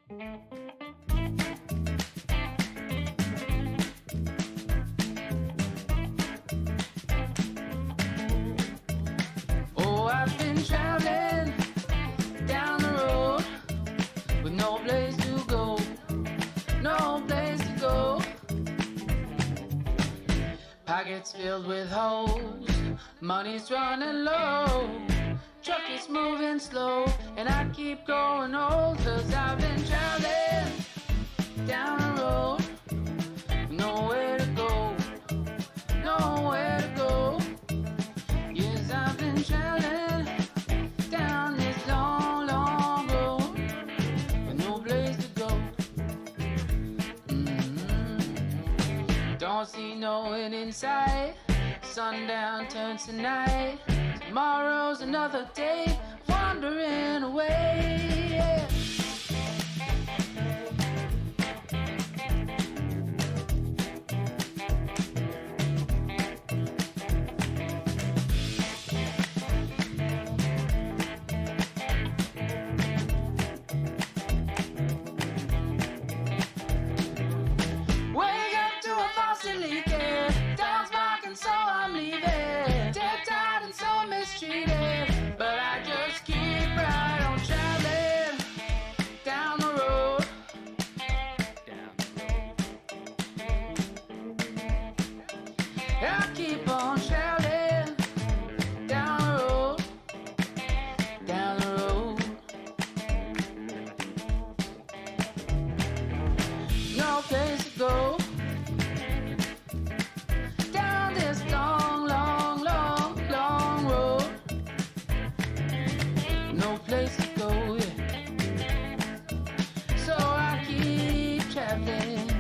Oh, I've been traveling down the road with no place to go, no place to go. Pockets filled with holes, money's running low, truck is moving slow, and I keep going old, 'cause I've been traveling down the road with nowhere to go, nowhere to go. Yes, I've been traveling down this long, long road with no place to go. Don't see no end in sight. Sundown turns to night. Tomorrow's another day, wandering away. Yeah. Wake up to a faucet leaking, dogs barking, so I'm leaving. Dead tired and so mistreated, but I just keep right on traveling down the road. I keep on traveling down the road, down the road. No place to go down this long, long, long, long road. No place to go, yeah. So I keep traveling.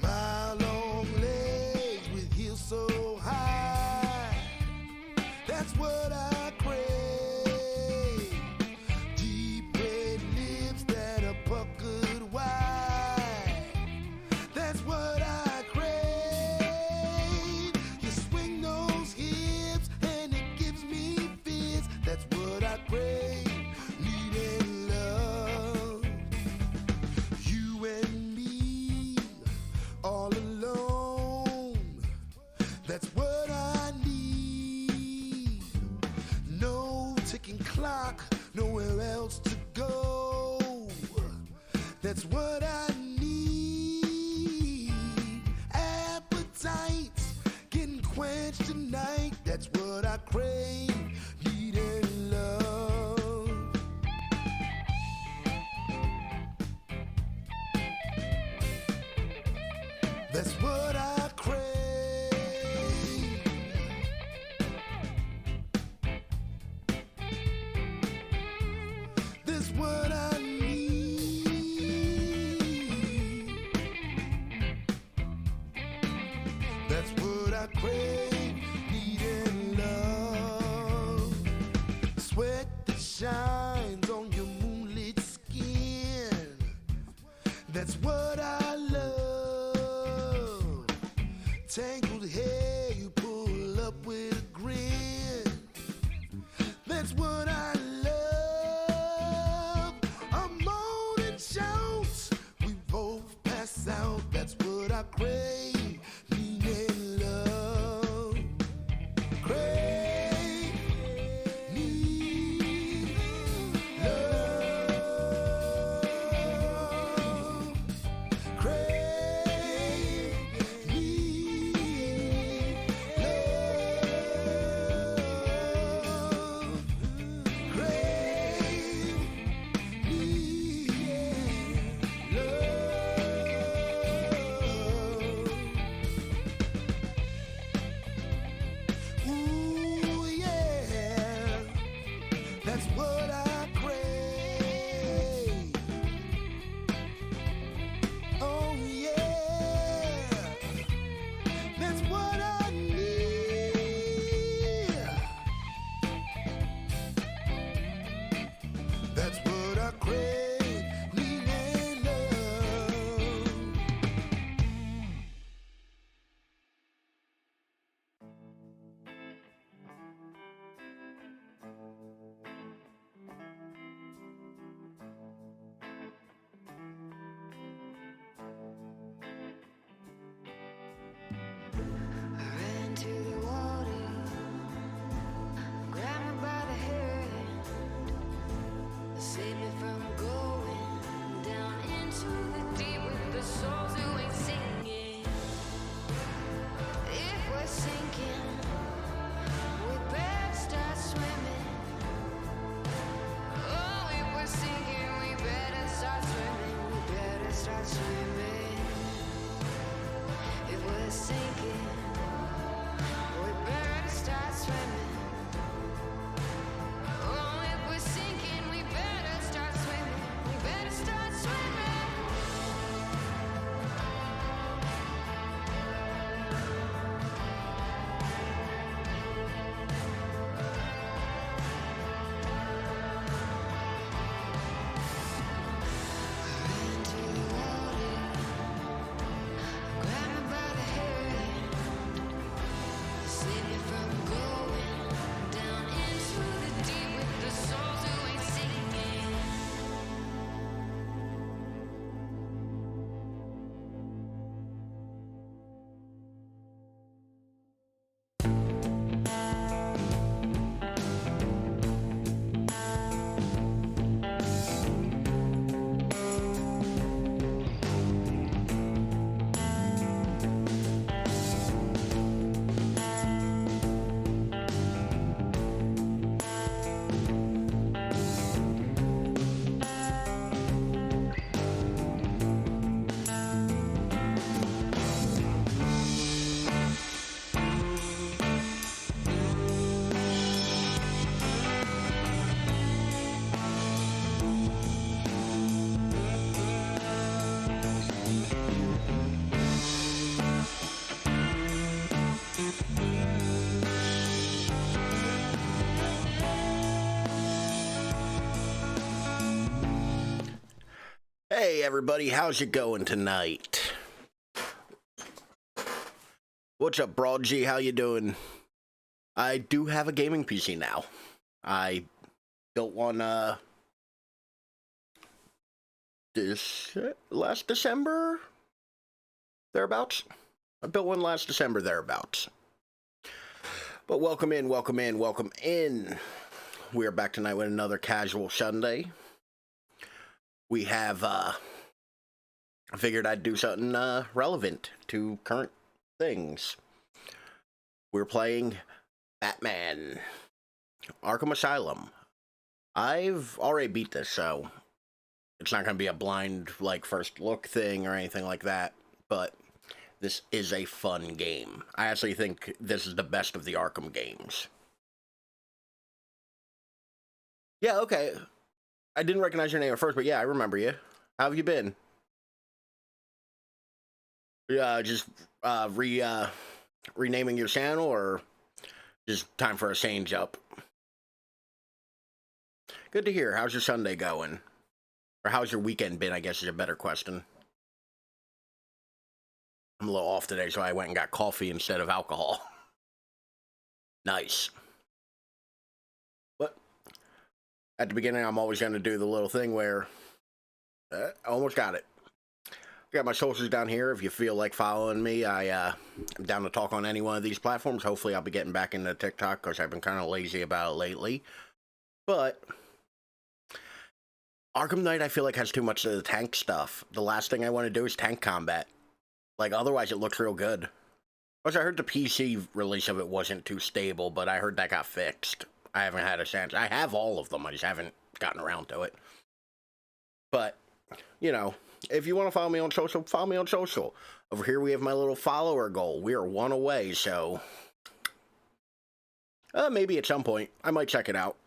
My long legs with heels so high, that's what I crave. Deep red lips that are puckered wide, that's what I crave. You swing those hips and it gives me fits, that's what I crave. Needing love, you and me, all alone, that's what I need. No ticking clock, nowhere else to go, that's what I need. Appetites getting quenched tonight, that's what I crave. Needing love, that's what I crave. That's what I need. That's what I crave. Needing love. Sweat that shines on your moonlit skin, that's what I love. Tangled hair, you pull up with a grin, that's what I love. A moaning shouts, we both pass out, that's what I crave. Needing love, crave, need love, crave, need Hey everybody, how's it going tonight? What's up, Broad G? How you doing? I do have a gaming PC now. I built one last December, thereabouts. I built one last December, thereabouts. But welcome in, welcome in, welcome in. We are back tonight with another casual Sunday. We have, I figured I'd do something relevant to current things. We're playing Batman Arkham Asylum. I've already beat this, so it's not going to be a blind, like, first look thing or anything like that, but this is a fun game. I actually think this is the best of the Arkham games. Yeah, okay. I didn't recognize your name at first, but yeah, I remember you. How have you been? Just renaming your channel, or just time for a change up? Good to hear. How's your Sunday going? Or how's your weekend been, I guess is a better question. I'm a little off today, so I went and got coffee instead of alcohol. Nice. But at the beginning, I'm always going to do the little thing where I almost got it. Got my socials down here. If you feel like following me, I'm down to talk on any one of these platforms. Hopefully, I'll be getting back into TikTok because I've been kind of lazy about it lately. But Arkham Knight, I feel like, has too much of the tank stuff. The last thing I want to do is tank combat. Like, otherwise, it looks real good. Plus, I heard the PC release of it wasn't too stable, but I heard that got fixed. I haven't had a chance. I have all of them. I just haven't gotten around to it. But, you know, if you want to follow me on social, follow me on social. Over here, we have my little follower goal. We are one away, so maybe at some point, I might check it out.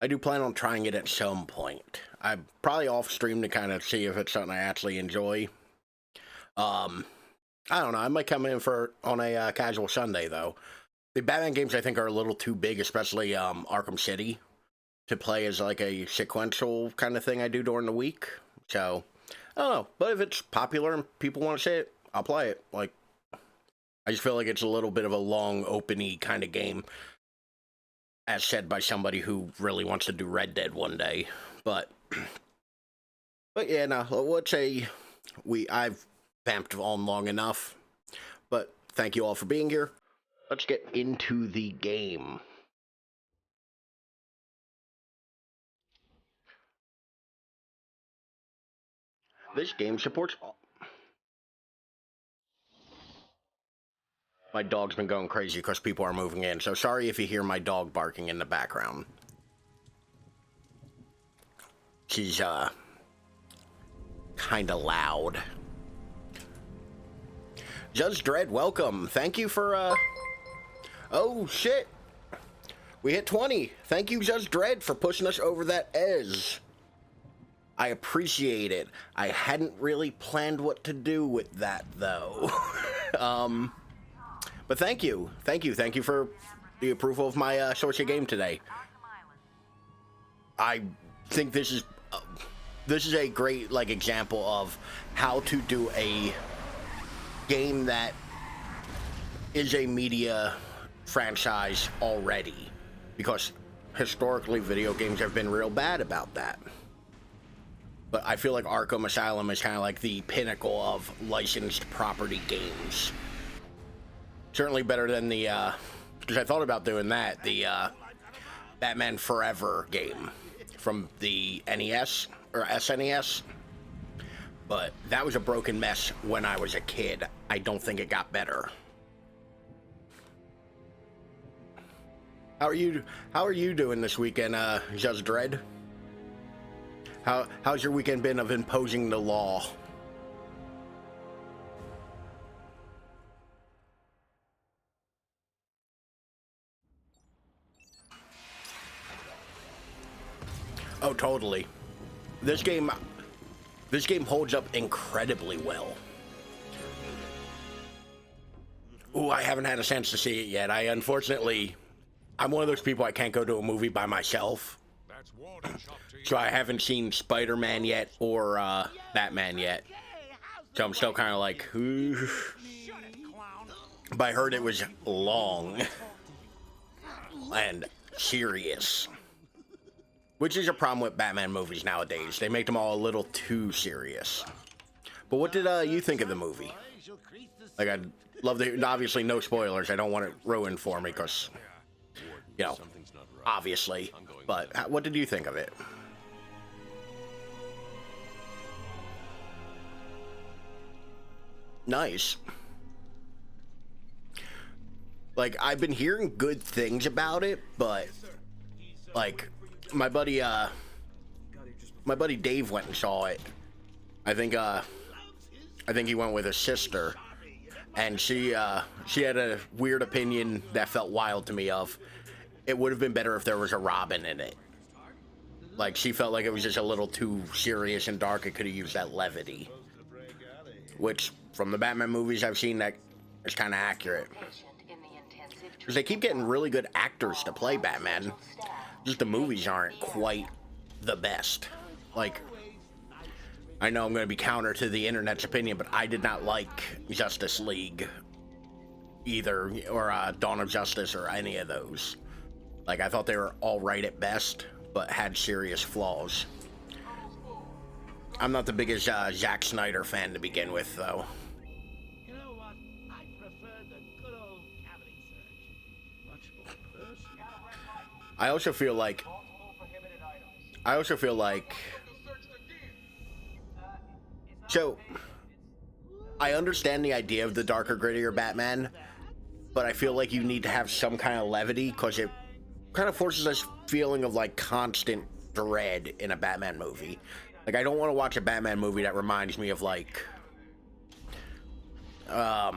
I do plan on trying it at some point. I'm probably off stream to kind of see if it's something I actually enjoy. I don't know. I might come in on a casual Sunday, though. The Batman games, I think, are a little too big, especially Arkham City, to play as like a sequential kind of thing I do during the week. So, I don't know. But if it's popular and people want to see it, I'll play it. Like, I just feel like it's a little bit of a long, open-y kind of game, as said by somebody who really wants to do Red Dead one day. But yeah, no. Let's say I've vamped on long enough. But thank you all for being here. Let's get into the game. This game supports all. My dog's been going crazy because people are moving in, so sorry if you hear my dog barking in the background. She's, kinda loud. Judge Dredd, welcome. Thank you for, oh, shit. We hit 20. Thank you, Judge Dredd, for pushing us over that edge. I appreciate it. I hadn't really planned what to do with that, though. But thank you. Thank you. Thank you for the approval of my social game today. I think this is a great, like, example of how to do a game that is a media franchise already, because historically video games have been real bad about that. But I feel like Arkham Asylum is kind of like the pinnacle of licensed property games. Certainly better than the because I thought about doing that, the Batman Forever game from the NES or SNES. But that was a broken mess when I was a kid. I don't think it got better. How are you doing this weekend, Judge Dredd? How's your weekend been of imposing the law? Oh, totally. This game holds up incredibly well. Ooh, I haven't had a chance to see it yet. I'm one of those people I can't go to a movie by myself. So I haven't seen Spider-Man yet or Batman yet. So I'm still kind of like, ooh. But I heard it was long and serious. Which is a problem with Batman movies nowadays. They make them all a little too serious. But what did you think of the movie? Like, I'd love to, obviously no spoilers. I don't want it ruined for me because, you know, obviously. But what did you think of it? Nice. Like, I've been hearing good things about it, but, like, my buddy Dave went and saw it. I think he went with his sister, and she had a weird opinion that felt wild to me of, it would have been better if there was a Robin in it. Like, she felt like it was just a little too serious and dark. It could have used that levity. Which, from the Batman movies I've seen, that is kind of accurate. Because they keep getting really good actors to play Batman. Just the movies aren't quite the best. Like, I know I'm going to be counter to the internet's opinion, but I did not like Justice League either, or Dawn of Justice, or any of those. Like, I thought they were all right at best, but had serious flaws. I'm not the biggest Zack Snyder fan to begin with, though. You know what? I prefer the good old cavity search. Much more personal. I also feel like so I understand the idea of the darker, grittier Batman, but I feel like you need to have some kind of levity because it kind of forces this feeling of like constant dread in a Batman movie. Like, I don't want to watch a Batman movie that reminds me of like I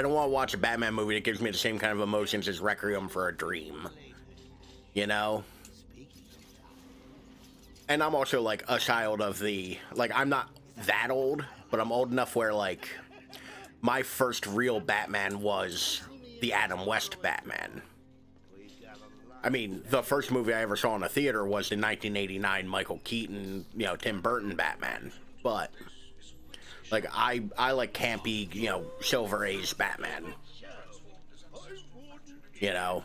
don't want to watch a Batman movie that gives me the same kind of emotions as Requiem for a Dream. You know? And I'm also, like, a child of the... Like, I'm not that old, but I'm old enough where, like, my first real Batman was the Adam West Batman. I mean, the first movie I ever saw in a theater was the 1989 Michael Keaton, you know, Tim Burton Batman. But... like, I like campy, you know, Silver Age Batman. You know?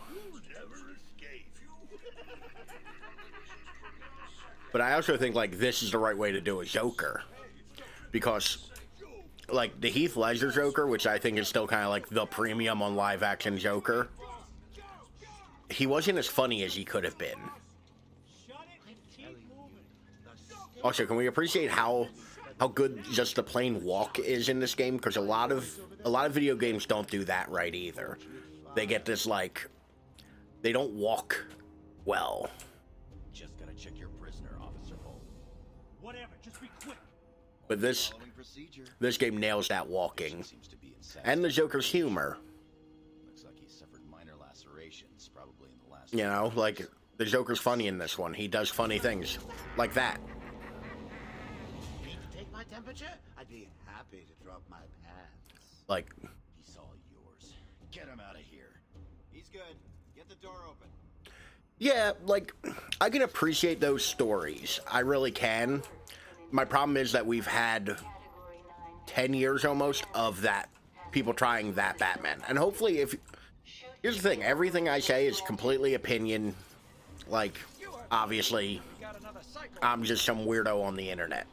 But I also think, like, this is the right way to do a Joker. Because, like, the Heath Ledger Joker, which I think is still kind of like the premium on live-action Joker, he wasn't as funny as he could have been. Also, can we appreciate how good just the plain walk is in this game? Because a lot of video games don't do that right either. They get this, like, they don't walk well. Just gotta check your prisoner, Officer Holt. Whatever, just be quick. But this game nails that walking. And the Joker's humor. Looks like he suffered minor lacerations, probably in the last... You know, like, the Joker's funny in this one. He does funny things. Like that. My temperature? I'd be happy to drop my pants. Like, He's all yours. Get him out of here. He's good. Get the door open. yeah, like, I can appreciate those stories. I really can. My problem is that we've had 10 years almost of that, people trying that Batman. And hopefully here's the thing, everything I say is completely opinion. Like, obviously, I'm just some weirdo on the internet.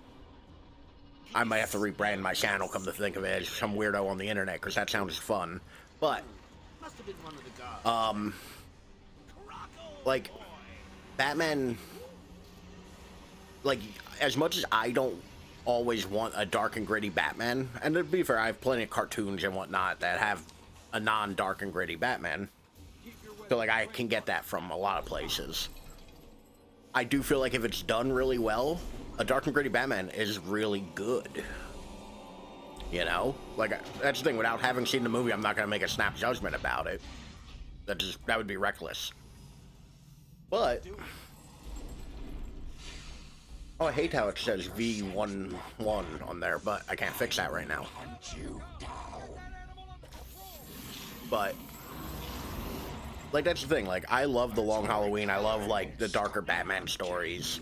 I might have to rebrand my channel, come to think of it, as some weirdo on the internet, because that sounds fun. But, like, Batman, like, as much as I don't always want a dark and gritty Batman, and to be fair, I have plenty of cartoons and whatnot that have a non-dark and gritty Batman, so, like, I can get that from a lot of places. I do feel like if it's done really well, a dark and gritty Batman is really good. You know? Like, that's the thing, without having seen the movie, I'm not gonna make a snap judgment about it. That would be reckless. But... oh, I hate how it says V11 on there, but I can't fix that right now. But... like, that's the thing. Like, I love the Long Halloween. I love, like, the darker Batman stories.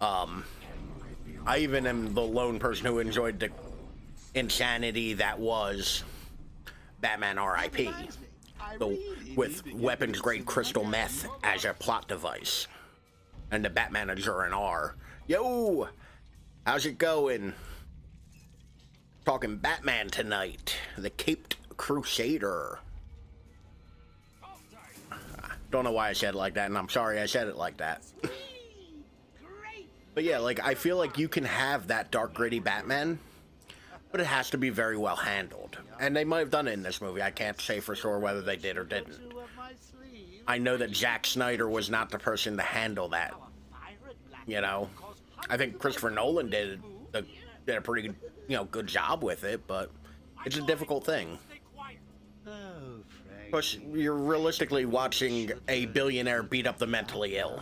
I even am the lone person who enjoyed the insanity that was Batman R.I.P. With weapons-grade crystal meth as a plot device. And the Batmanager and R. Yo! How's it going? Talking Batman tonight. The Caped Crusader. Don't know why I said it like that, and I'm sorry I said it like that. But yeah, like, I feel like you can have that dark, gritty Batman, but it has to be very well handled. And they might have done it in this movie. I can't say for sure whether they did or didn't. I know that Zack Snyder was not the person to handle that. You know? I think Christopher Nolan did a pretty, good job with it, but it's a difficult thing. Because you're realistically watching a billionaire beat up the mentally ill.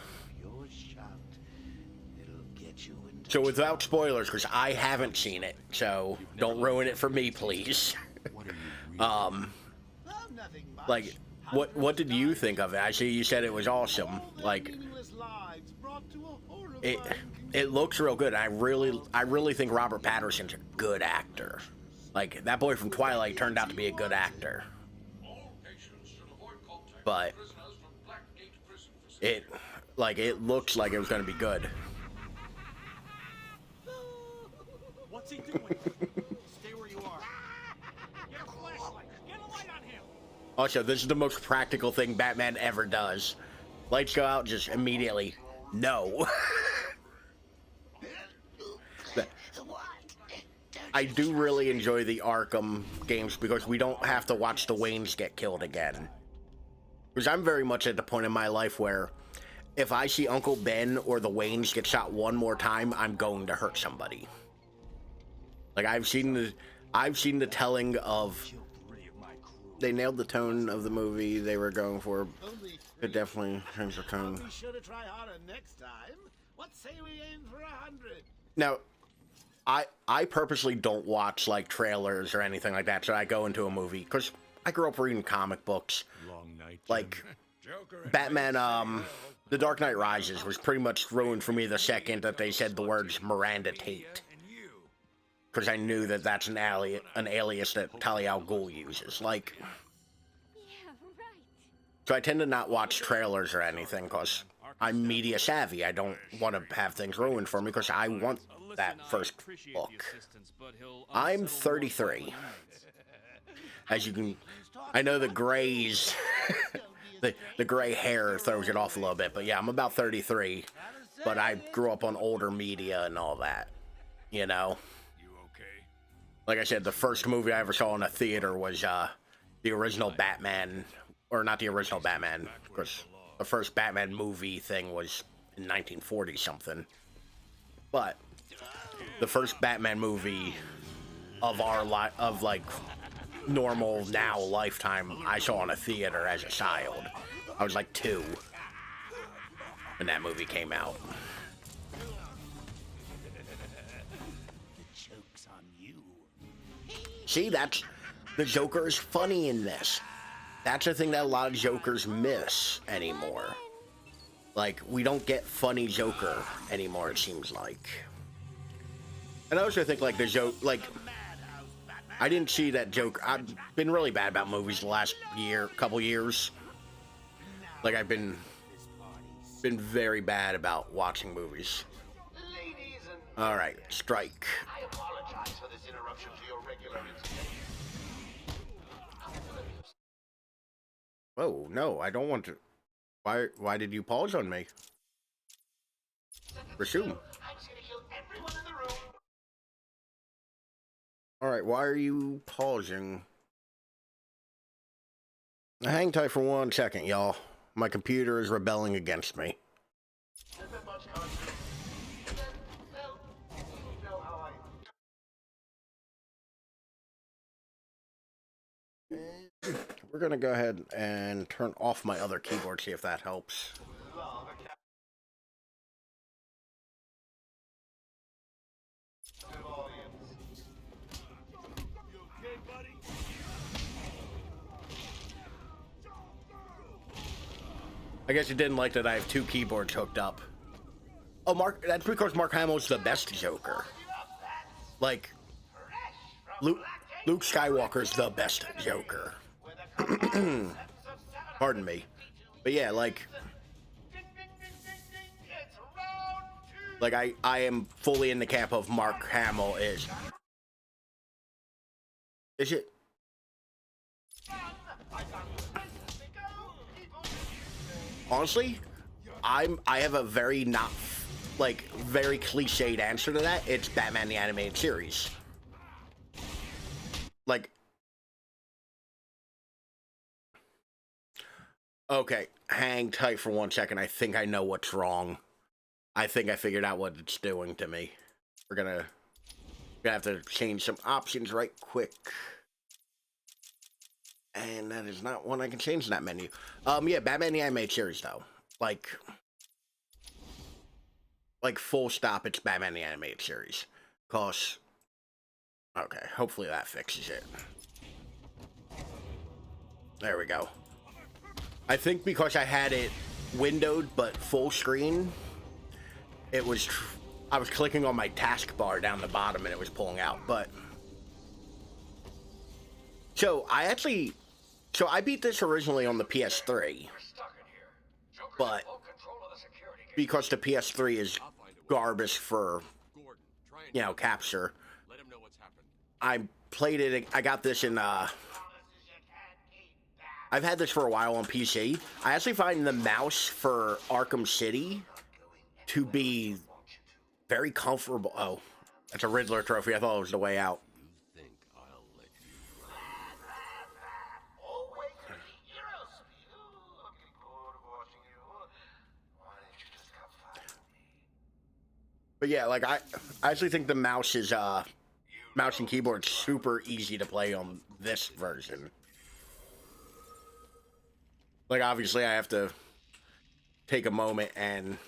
So without spoilers, because I haven't seen it, so don't ruin it for me, please. Like, what did you think of it? I see you said it was awesome. Like, it looks real good. I really think Robert Pattinson's a good actor. Like, that boy from Twilight turned out to be a good actor. But it looks like it was going to be good. What's he doing? Stay where you are. Get a flashlight. Get a light on him. Also, this is the most practical thing Batman ever does. Lights go out just immediately. No. I do really enjoy the Arkham games because we don't have to watch the Waynes get killed again. Because I'm very much at the point in my life where if I see Uncle Ben or the Waynes get shot one more time, I'm going to hurt somebody. Like, I've seen the telling of, they nailed the tone of the movie they were going for. It definitely changed the tone. We should have tried harder next time. What say we aim for 100? Now, I purposely don't watch, like, trailers or anything like that, so I go into a movie, because I grew up reading comic books. Long night, like, Batman, The Dark Knight Rises was pretty much ruined for me the second that they said the words Miranda Tate. Because I knew that that's an alias that Talia al Ghul uses. Like, Yeah, right. so I tend to not watch trailers or anything because I'm media savvy. I don't want to have things ruined for me because I want that first book. I'm 33. As you can, I know the grays, the gray hair throws it off a little bit, but yeah, I'm about 33. But I grew up on older media and all that, you know. Like I said, the first movie I ever saw in a theater was the original Batman, or not the original Batman, because the first Batman movie thing was in 1940 something. But the first Batman movie of like normal now lifetime I saw in a theater as a child. I was like 2 when that movie came out. See, that's the Joker is funny in this. That's the thing that a lot of Jokers miss anymore. Like, we don't get funny Joker anymore, it seems like. And I also think, like, the joke, like, I didn't see that Joker. I've been really bad about movies the last couple years. Like, I've been very bad about watching movies. All right, strike. I apologize for this interruption to your regular Oh, no, I don't want to. Why did you pause on me? Resume. I'm just gonna kill everyone in the room. Alright, why are you pausing? Hang tight for 1 second, y'all. My computer is rebelling against me. We're gonna go ahead and turn off my other keyboard, see if that helps. I guess you didn't like that I have two keyboards hooked up. Oh, that's because Mark Hamill's the best Joker. Like, Luke Skywalker's the best Joker. Pardon me. But yeah, like I am fully in the camp of Mark Hamill is it? Honestly, I have a very very cliched answer to that. It's Batman the Animated Series. Like, okay, hang tight for 1 second. I think I know what's wrong. I think I figured out what it's doing to me. We're gonna have to change some options right quick. And that is not one I can change in that menu. Yeah, Batman the Animated Series, though. Like full stop, it's Batman the Animated Series. Cause, okay, hopefully that fixes it. There we go. I think because I had it windowed but full screen, I was clicking on my taskbar down the bottom and it was pulling out, but... So, I beat this originally on the PS3, but because the PS3 is garbage for, capture, I played it, I got this in, I've had this for a while on PC. I actually find the mouse for Arkham City to be very comfortable. Oh, that's a Riddler trophy. I thought it was the way out. But yeah, like I actually think the mouse is mouse and keyboard super easy to play on this version. Like obviously I have to take a moment and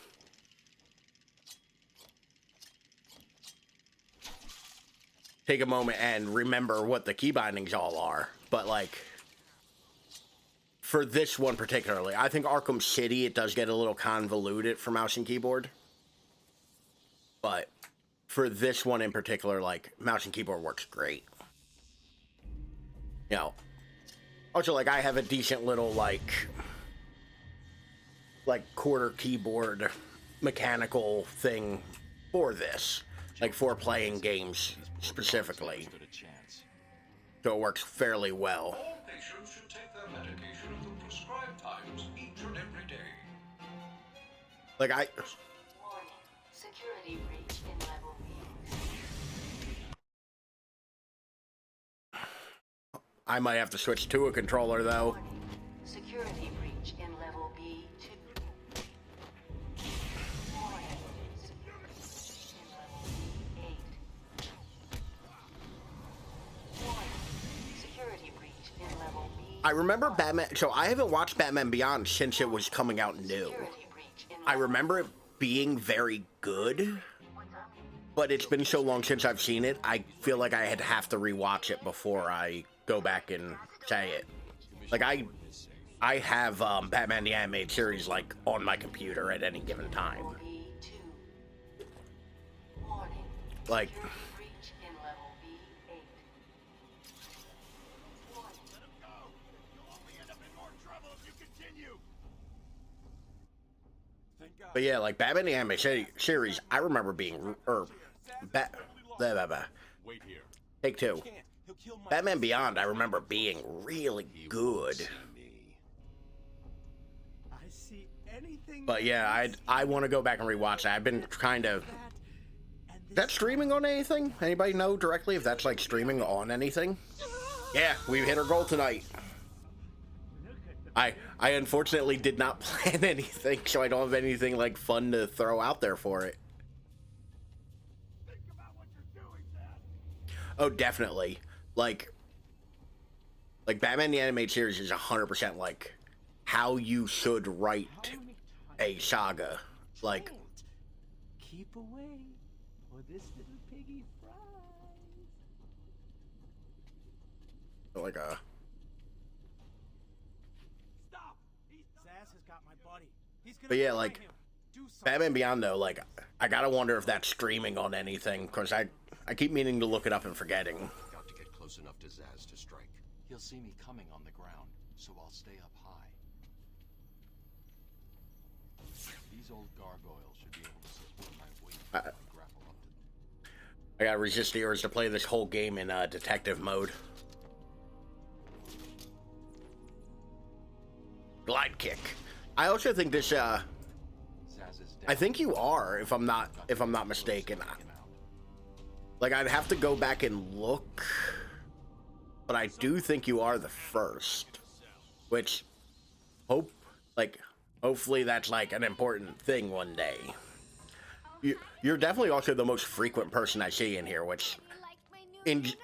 remember what the key bindings all are. But like for this one particularly, I think Arkham City, it does get a little convoluted for mouse and keyboard. But for this one in particular, like, mouse and keyboard works great. Also, like, I have a decent little, like quarter keyboard mechanical thing for this. Like, for playing games specifically. So it works fairly well. All patients should take their medication at the prescribed times each and every day. Like, Security breach in level B. I might have to switch to a controller, though. Security breach in level B2. Security breach in level B. I remember Batman, so I haven't watched Batman Beyond since it was coming out new. I remember it being very good, but it's been so long since I've seen it, I feel like I'd have to rewatch it before I go back and say it. Like, I have Batman the Animated Series, like, on my computer at any given time. Like... But yeah, like Batman the Animated Series, I remember being, Take two. Batman Beyond, I remember being really good. But yeah, I want to go back and rewatch that. I've been kind of... Is that streaming on anything? Anybody know directly if that's like streaming on anything? Yeah, we've hit our goal tonight. I unfortunately did not plan anything, so I don't have anything like fun to throw out there for it. Oh, definitely. Like Batman the Animated Series is 100% like how you should write a saga. Like, keep away, or this little piggy fries. like a... Stop! Sass has got my buddy. But yeah, like, Batman Beyond, though, like, I gotta wonder if that's streaming on anything, because I keep meaning to look it up and forgetting. Got to get close enough to Zaz to strike. He'll see me coming on the ground, so I'll stay up high. These old gargoyles should be able to support my weight if I grapple up to them. I gotta resist the urge to play this whole game in detective mode. Glide kick. I also think this, I think you are, if I'm not mistaken. Like, I'd have to go back and look, but I do think you are the first, which, hopefully that's, like, an important thing one day. You're definitely also the most frequent person I see in here, which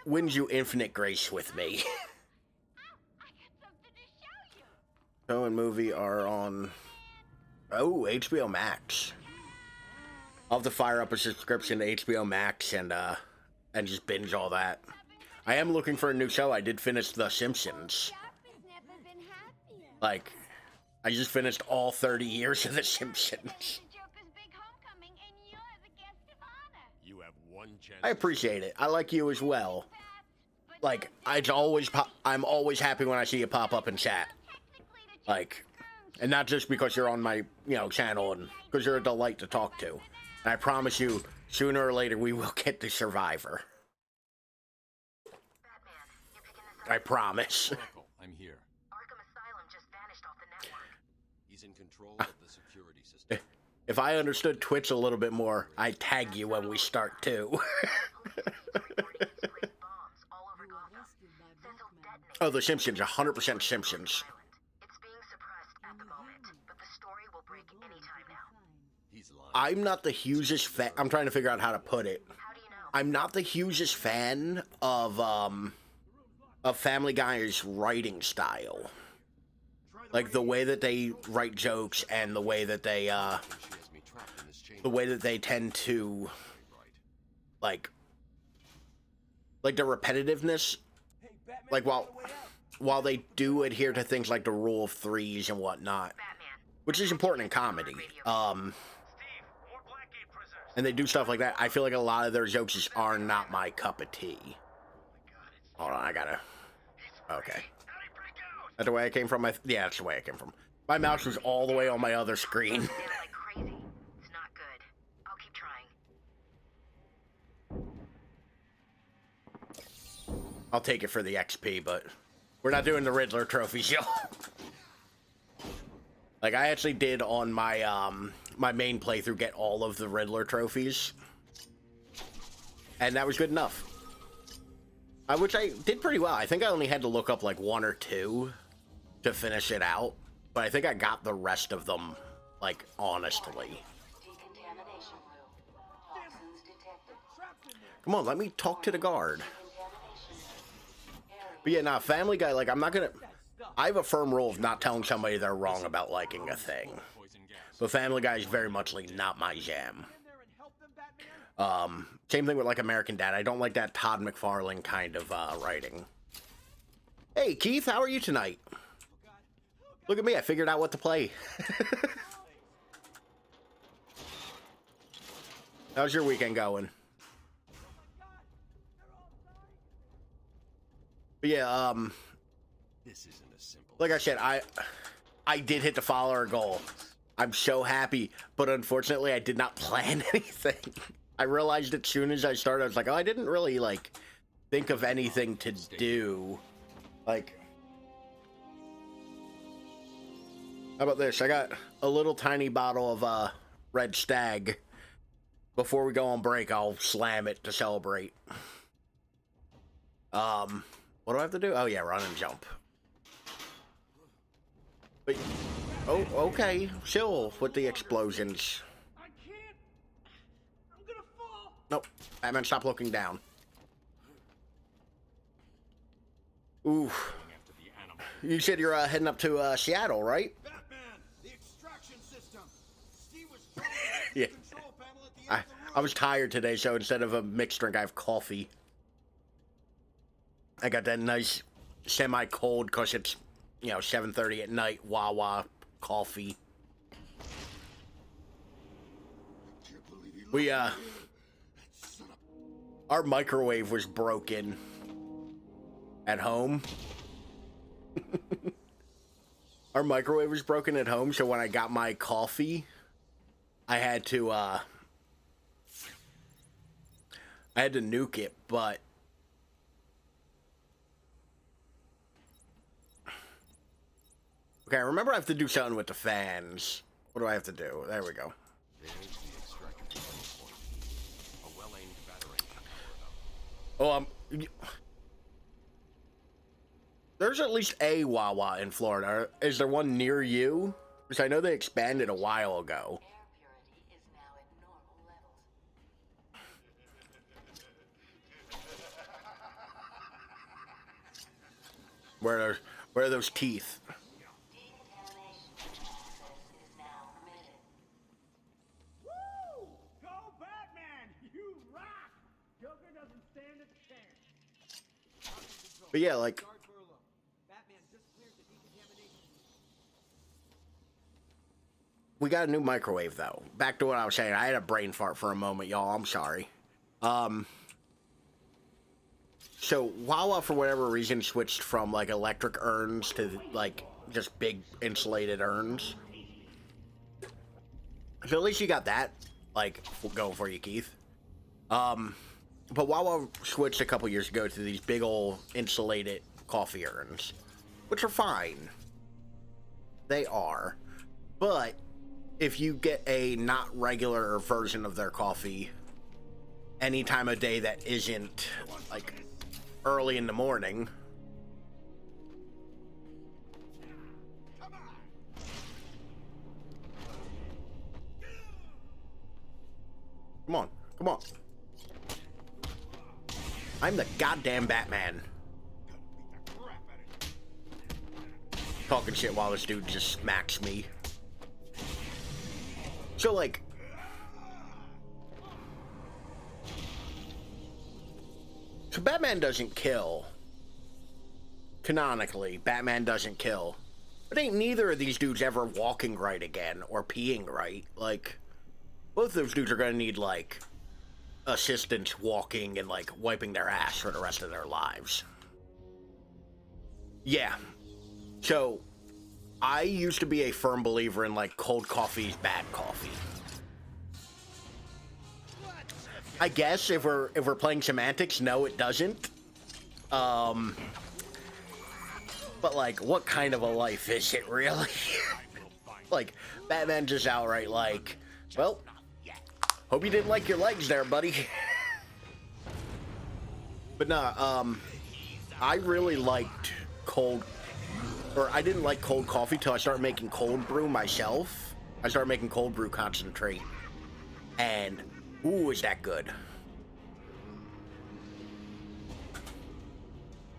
wins you infinite grace with me. Show and movie are on, HBO Max. I'll have to fire up a subscription to HBO Max and just binge all that. I am looking for a new show. I did finish The Simpsons. Like, I just finished all 30 years of The Simpsons. You have one chance. I appreciate it. I like you as well. Like, I'm always happy when I see you pop up in chat. Like, and not just because you're on my, channel and because you're a delight to talk to. And I promise you, sooner or later, we will get the Survivor. I promise. Oracle, I'm here. Arkham Asylum just vanished off the network. He's in control of the security system. If I understood Twitch a little bit more, I'd tag you when we start too. Oh, The Simpsons, 100% Simpsons. I'm not the hugest fan. I'm trying to figure out how to put it. I'm not the hugest fan of Family Guy's writing style. Like the way that they write jokes and the way that they tend to like the repetitiveness. Like while they do adhere to things like the rule of threes and whatnot, which is important in comedy. And they do stuff like that. I feel like a lot of their jokes just are not my cup of tea. Hold on, I gotta... Okay. That's the way I came from? Yeah, that's the way I came from. My mouse was all the way on my other screen. I'll take it for the XP, but we're not doing the Riddler trophies, y'all. Like, I actually did on my, my main playthrough get all of the Riddler trophies. And that was good enough. Which I did pretty well. I think I only had to look up, like, 1 or 2 to finish it out. But I think I got the rest of them, like, honestly. Come on, let me talk to the guard. But yeah, nah, Family Guy, like, I'm not gonna... I have a firm rule of not telling somebody they're wrong about liking a thing. But Family Guy is very much like not my jam. Same thing with like American Dad. I don't like that Todd McFarlane kind of writing. Hey Keith, how are you tonight? Look at me, I figured out what to play. How's your weekend going? But yeah, This isn't a simple. like I said, I did hit the follower goal. I'm so happy, but unfortunately I did not plan anything. I realized as soon as I started, I was like, oh, I didn't really, like, think of anything to do. Like, how about this? I got a little tiny bottle of, Red Stag. Before we go on break, I'll slam it to celebrate. What do I have to do? Oh, yeah, run and jump. But, oh, okay. Chill with the explosions. I can't. I'm gonna fall. Nope. Batman, stop looking down. Ooh. You said you're heading up to Seattle, right? Batman, the extraction system. Steve was trying to Yeah. control panel at the end of the room. I was tired today, so instead of a mixed drink, I have coffee. I got that nice semi-cold, because it's, 7:30 at night, Wawa coffee. We, our microwave was broken at home. Our microwave was broken at home, so when I got my coffee, I had to nuke it, but okay, remember I have to do something with the fans. What do I have to do? There we go. There's the extractor point. A well-aimed battery. Oh, there's at least a Wawa in Florida. Is there one near you? Because I know they expanded a while ago. Air purity is now at normal levels. Where are those teeth? Decontamination access is now permitted. Woo! Go Batman! You rock! Joker doesn't stand a chance. But yeah, like, Batman just cleared the decontamination. we got a new microwave though. Back to what I was saying. I had a brain fart for a moment, y'all. I'm sorry. So Wawa, for whatever reason, switched from like electric urns to like just big insulated urns. So at least you got that, like, going for you, Keith. But Wawa switched a couple years ago to these big old insulated coffee urns, which are fine. They are. But if you get a not regular version of their coffee any time of day that isn't like early in the morning, come on, come on. I'm the goddamn Batman. Talking shit while this dude just smacks me. So, like, so Batman doesn't kill. Canonically, Batman doesn't kill. But ain't neither of these dudes ever walking right again or peeing right. Like, both of those dudes are gonna need, like, assistance walking and, like, wiping their ass for the rest of their lives. Yeah. So, I used to be a firm believer in, like, cold coffee is bad coffee. I guess if we're playing semantics, no, it doesn't. But, like, what kind of a life is it, really? Like, Batman just outright, like, well, hope you didn't like your legs there, buddy. But nah, I really liked I didn't like cold coffee till I started making cold brew myself. I started making cold brew concentrate. And, ooh, is that good.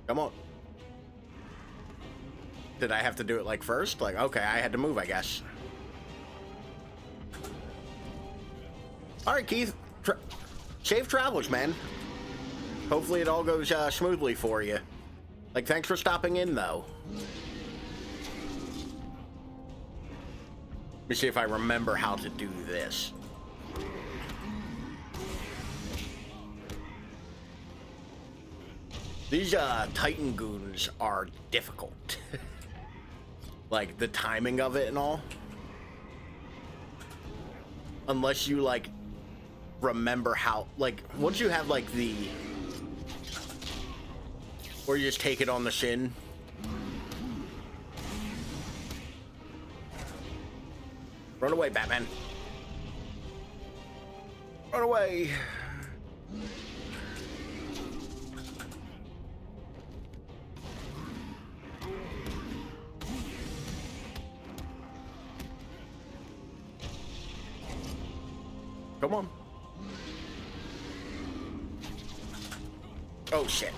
Come on. Did I have to do it, like, first? Like, okay, I had to move, I guess. Alright, Keith. Safe travels, man. Hopefully it all goes smoothly for you. Like, thanks for stopping in, though. Let me see if I remember how to do this. These Titan goons are difficult. Like, the timing of it and all. Unless you, like, remember how, like, once you have, like, the, or you just take it on the shin. Run away, Batman. Run away. Come on. Oh, shit.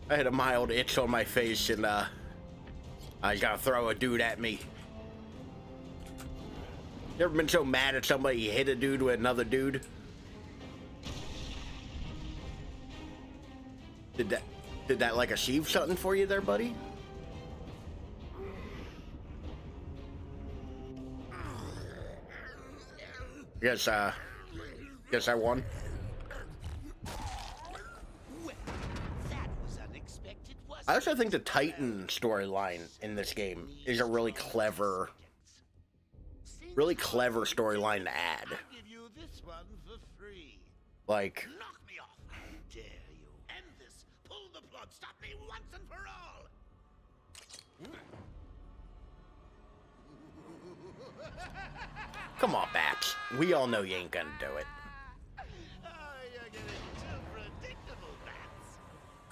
I had a mild itch on my face and I was gonna throw a dude at me. You ever been so mad at somebody you hit a dude with another dude? Did that? Did that like achieve something for you there, buddy? Guess I won. I also think the Titan storyline in this game is a really clever storyline to add. Like, Knock me off! How dare you! End this! Pull the plug! Stop me once and for all! come on, Bats. We all know you ain't gonna do it. Oh, you're getting too predictable, Bats.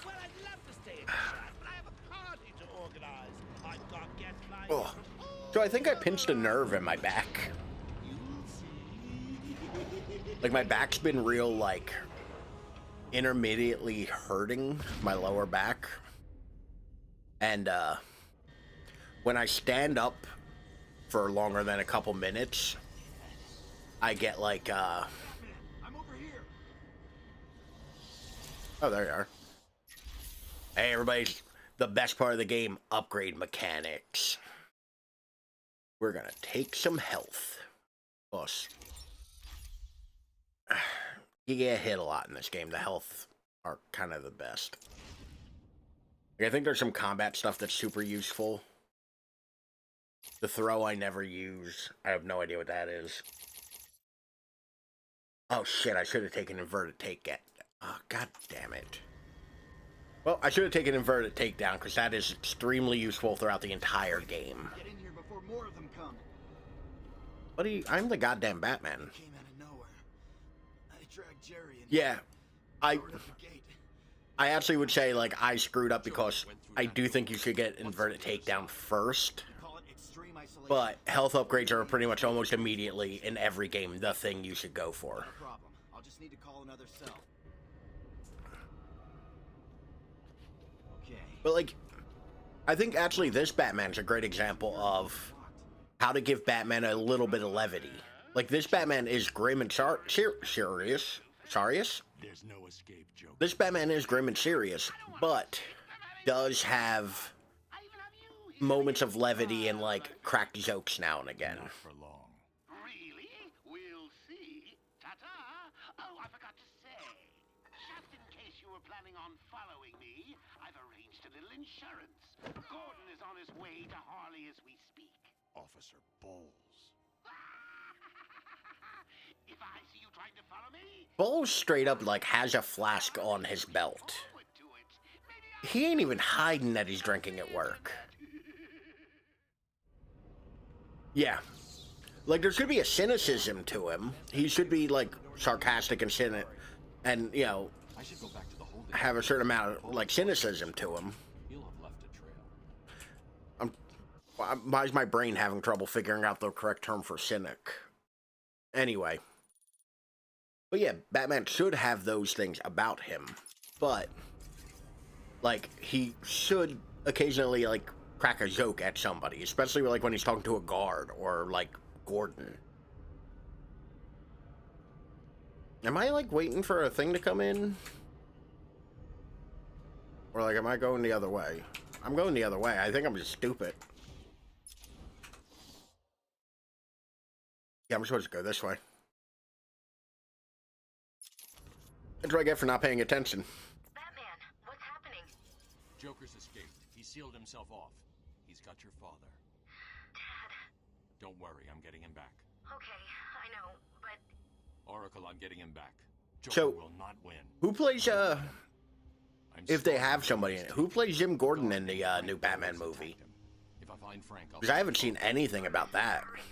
Well, I'd love to stay in chat, but I have a party to organize. I've got guests flying Oh. from all So I think I pinched a nerve in my back. You'll see. Like, my back's been real, like, intermittently hurting, my lower back. And, when I stand up for longer than a couple minutes, I get, like, I'm over here. Oh, there you are. Hey, everybody, the best part of the game, upgrade mechanics. We're gonna take some health. Plus, you get hit a lot in this game. The health are kind of the best. Like, I think there's some combat stuff that's super useful. The throw I never use. I have no idea what that is. Oh shit, I should have taken inverted take it. Oh, god damn it. Well, I should have taken inverted takedown, because that is extremely useful throughout the entire game. Get in here before more of them come. Buddy, I'm the goddamn Batman. Came out of nowhere. I dragged Jerry and Yeah, powered up the gate. I actually would say, like, I screwed up because I do think you should get inverted takedown first. Call it extreme isolation. But health upgrades are pretty much almost immediately in every game the thing you should go for. No problem. I'll just need to call another cell. Okay. But, like, I think actually this Batman's a great example of how to give Batman a little bit of levity. Like, this Batman is grim and serious. There's no escape, Joker. This Batman is grim and serious, but does have moments of levity and, like, cracked jokes now and again. Not for long. Really? We'll see. Ta-ta! Oh, I forgot to say. Just in case you were planning on following me, I've arranged a little insurance. Gordon is on his way to Harley as we speak. Officer Bowles. If I see you trying to follow me, Bowles straight up, like, has a flask on his belt. forward to it. He ain't even hiding that he's drinking at work. Yeah. Like, there should be a cynicism to him. He should be, like, sarcastic and cynic, and, you know, I should go back to the holding. have a certain amount of, like, cynicism to him. He'll have left a trail. Why is my brain having trouble figuring out the correct term for cynic? Anyway. But yeah, Batman should have those things about him. But, like, he should occasionally, like, crack a joke at somebody. Especially, like, when he's talking to a guard or, like, Gordon. Am I, like, waiting for a thing to come in? Or, like, am I going the other way? I'm going the other way. I think I'm just stupid. Yeah, I'm supposed to go this way. That's what I get for not paying attention. Batman, what's happening? Joker's escaped. He sealed himself off. He's got your father. Dad. Don't worry, I'm getting him back. Okay, I know, but Oracle, I'm getting him back. Joker So, will not win. who plays, I'm if they sorry. have somebody in it, who plays Jim Gordon in the, new Batman movie? If I find Frank, I'll... Because I haven't seen anything about that. please.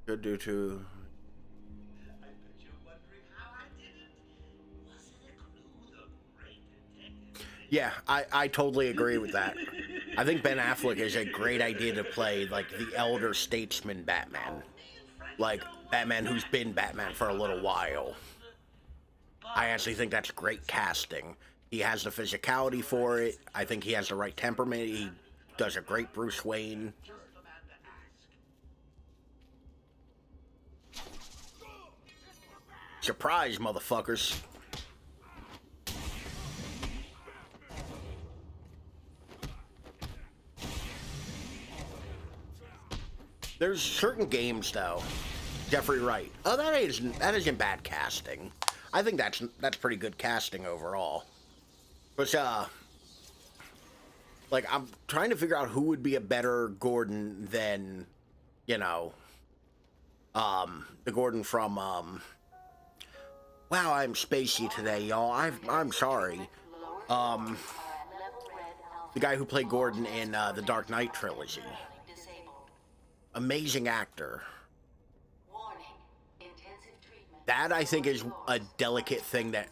Good due to... I bet you're wondering how I did it. Wasn't a clue the great detective? Yeah, I totally agree with that. I think Ben Affleck is a great idea to play, like, the elder statesman Batman. Like, Batman who's been Batman for a little while. I actually think that's great casting. He has the physicality for it. I think he has the right temperament. He does a great Bruce Wayne. Just the man to ask. Surprise, motherfuckers. There's certain games, though. Jeffrey Wright. Oh, that isn't bad casting. I think that's pretty good casting overall. But like, I'm trying to figure out who would be a better Gordon than, you know, the Gordon from wow, I'm spacey today, y'all. I'm sorry. The guy who played Gordon in the Dark Knight trilogy. Amazing actor. That, I think, is a delicate thing that,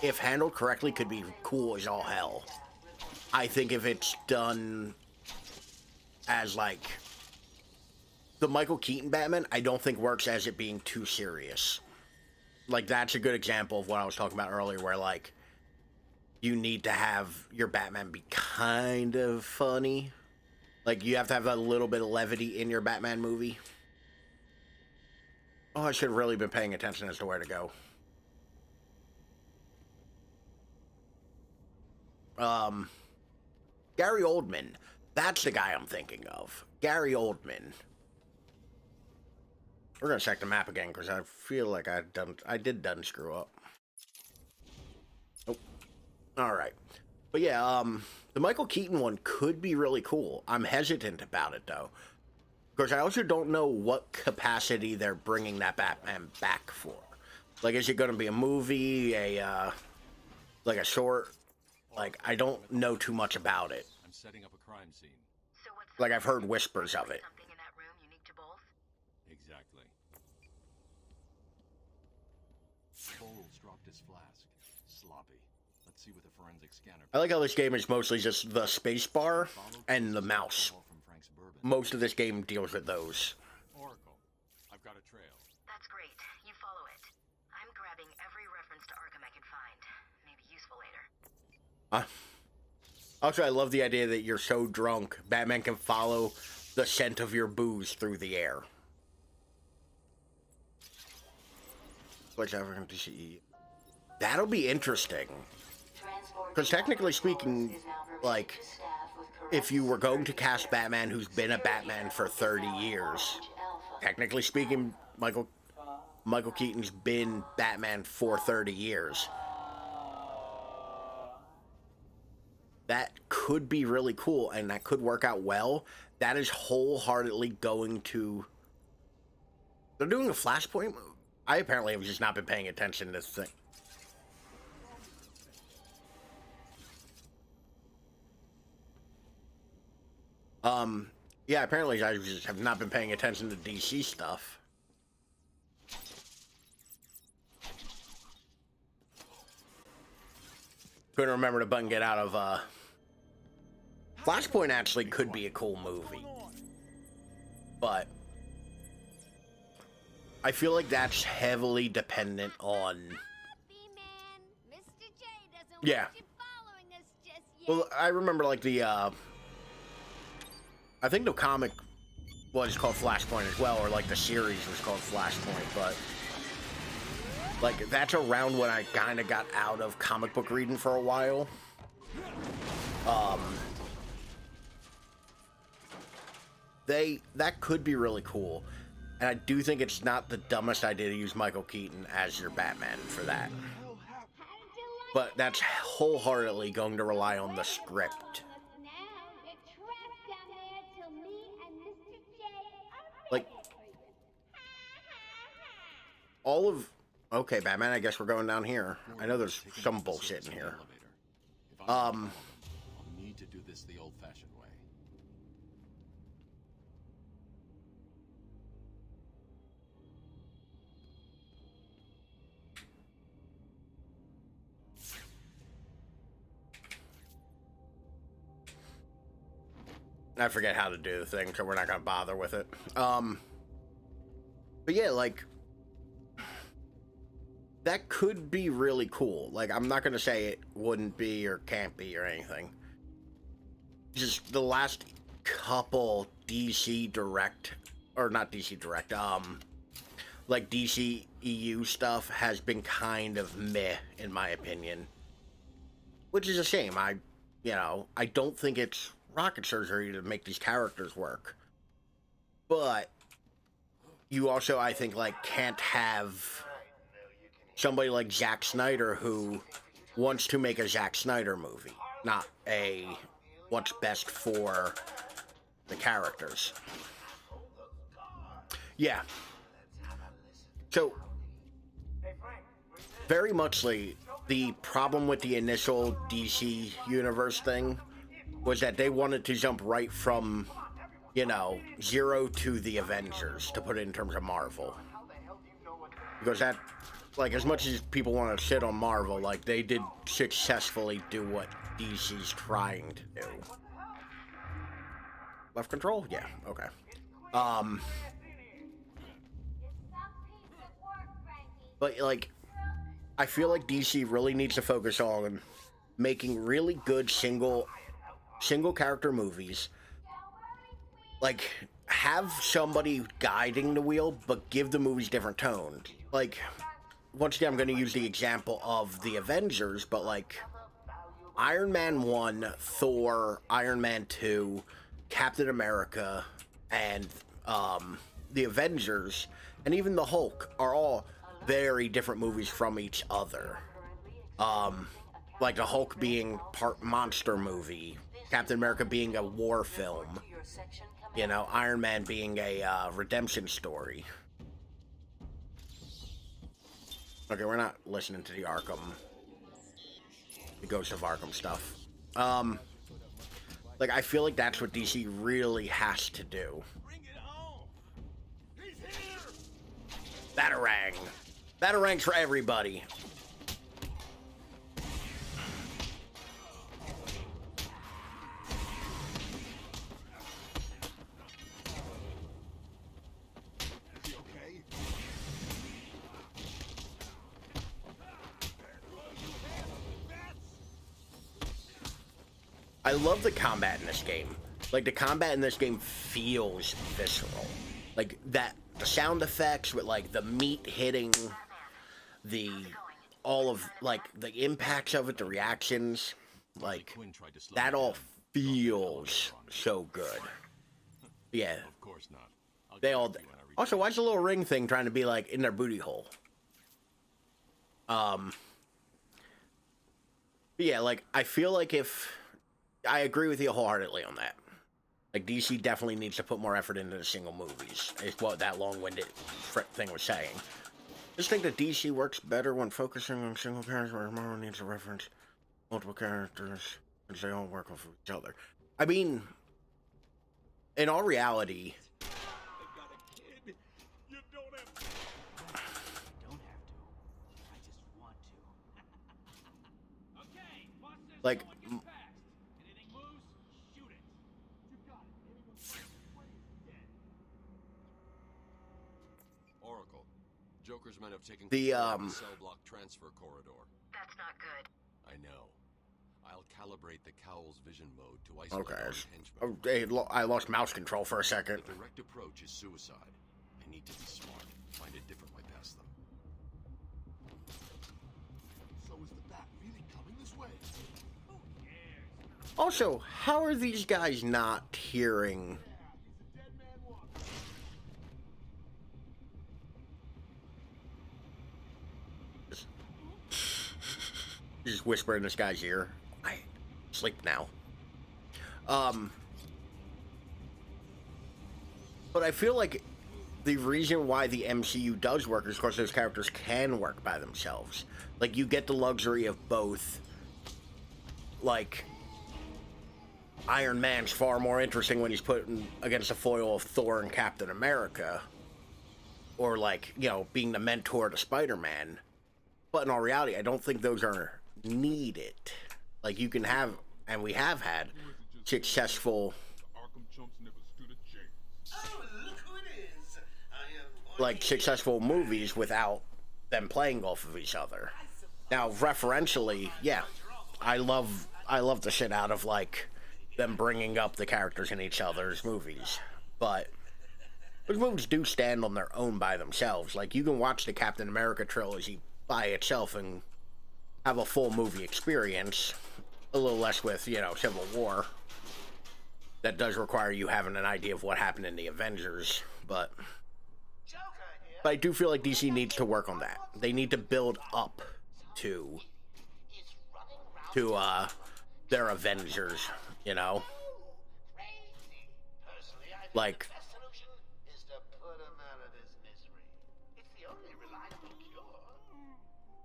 if handled correctly, could be cool as all hell. I think if it's done as, like, the Michael Keaton Batman, I don't think works as it being too serious. Like, that's a good example of what I was talking about earlier, where, like, you need to have your Batman be kind of funny. Like, you have to have a little bit of levity in your Batman movie. Oh, I should have really been paying attention as to where to go. Gary Oldman. That's the guy I'm thinking of. Gary Oldman. We're gonna check the map again, because I feel like I did screw up. Oh. Alright. But yeah, the Michael Keaton one could be really cool. I'm hesitant about it, though. Because I also don't know what capacity they're bringing that Batman back for. Like, is it going to be a movie, like a short? Like, I don't know too much about it. I'm setting up a crime scene. Like, I've heard whispers of it. Something in that room unique to both? Exactly. Bowles dropped his flask. Sloppy. Let's see what the forensic scanner... I like how this game is mostly just the space bar and the mouse. Most of this game deals with those. Oracle, I've got a trail. That's great. You follow it. I'm grabbing every reference to Arkham I can find. Maybe useful later. Also, I love the idea that you're so drunk, Batman can follow the scent of your booze through the air. Whichever to see. That'll be interesting. Because technically speaking, like, if you were going to cast Batman who's been a Batman for 30 years, technically speaking, Michael Keaton's been Batman for 30 years. That could be really cool, and that could work out well. That is wholeheartedly going to... They're doing a Flashpoint? I apparently have just not been paying attention to this thing. Yeah, apparently I just have not been paying attention to DC stuff. Couldn't remember the button get out of, Flashpoint actually could be a cool movie. But I feel like that's heavily dependent on... Yeah. Well, I remember, like, the, I think the comic was called Flashpoint as well, or like the series was called Flashpoint, but like that's around when I kind of got out of comic book reading for a while. That could be really cool, and I do think it's not the dumbest idea to use Michael Keaton as your Batman for that. But that's wholeheartedly going to rely on the script. Like, all of... Okay, Batman, I guess we're going down here. I know there's some bullshit in here. I'll need to do this the old-fashioned way. I forget how to do the thing, so we're not gonna bother with it. But yeah, like, that could be really cool. Like, I'm not gonna say it wouldn't be or can't be or anything. Just the last couple DC Direct, or not DC Direct, like DC EU stuff has been kind of meh in my opinion, which is a shame. I don't think it's rocket surgery to make these characters work, but you also, I think, like, can't have somebody like Zack Snyder who wants to make a Zack Snyder movie, not a what's best for the characters. Yeah. So, very muchly, the problem with the initial DC Universe thing was that they wanted to jump right from, Zero to the Avengers, to put it in terms of Marvel. Because that, like, as much as people want to shit on Marvel, like, they did successfully do what DC's trying to do. Left control? Yeah, okay. But, like, I feel like DC really needs to focus on making really good single character movies. Like, have somebody guiding the wheel, but give the movies different tones. Like, once again, I'm going to use the example of the Avengers, but, like, Iron Man 1, Thor, Iron Man 2, Captain America, and the Avengers, and even the Hulk are all very different movies from each other. Like the Hulk being part monster movie, Captain America being a war film, Iron Man being a redemption story. Okay, we're not listening to the Ghost of Arkham stuff. Like, I feel like that's what DC really has to do. Batarang. Batarangs for everybody. I love the combat in this game. Like, the combat in this game feels visceral. Like, the sound effects with, like, the meat hitting, all of, like, the impacts of it, the reactions, like, that all feels so good. Yeah. Of course not. They all... Also, why's the little ring thing trying to be, like, in their booty hole? But yeah, like, I feel like I agree with you wholeheartedly on that. Like, DC definitely needs to put more effort into the single movies, is what that long-winded thing was saying. I just think that DC works better when focusing on single characters, where Marvel needs to reference multiple characters, since they all work off of each other. I mean, in all reality... Like... Oracle. Joker's men have taken the cell block transfer corridor. That's not good. I know. I'll calibrate the Cowl's vision mode to isolate our henchmen. I lost mouse control for a second. The direct approach is suicide. I need to be smart. Find a different way past them. So is the bat really coming this way? Also, how are these guys not hearing? Just whisper in this guy's ear. I sleep now. But I feel like the reason why the MCU does work is because those characters can work by themselves. Like, you get the luxury of both. Like, Iron Man's far more interesting when he's put against the foil of Thor and Captain America. Or, like, being the mentor to Spider-Man. But in all reality, I don't think those are needed. Like, you can have, and we have had, successful... like, successful movies without them playing off of each other. Now, referentially, yeah, I love the shit out of, like, them bringing up the characters in each other's movies. But those movies do stand on their own by themselves. Like, you can watch the Captain America trilogy by itself and have a full movie experience. A little less with, you know, Civil War. That does require you having an idea of what happened in the Avengers, but I do feel like DC needs to work on that. They need to build up to their Avengers, you know? Like,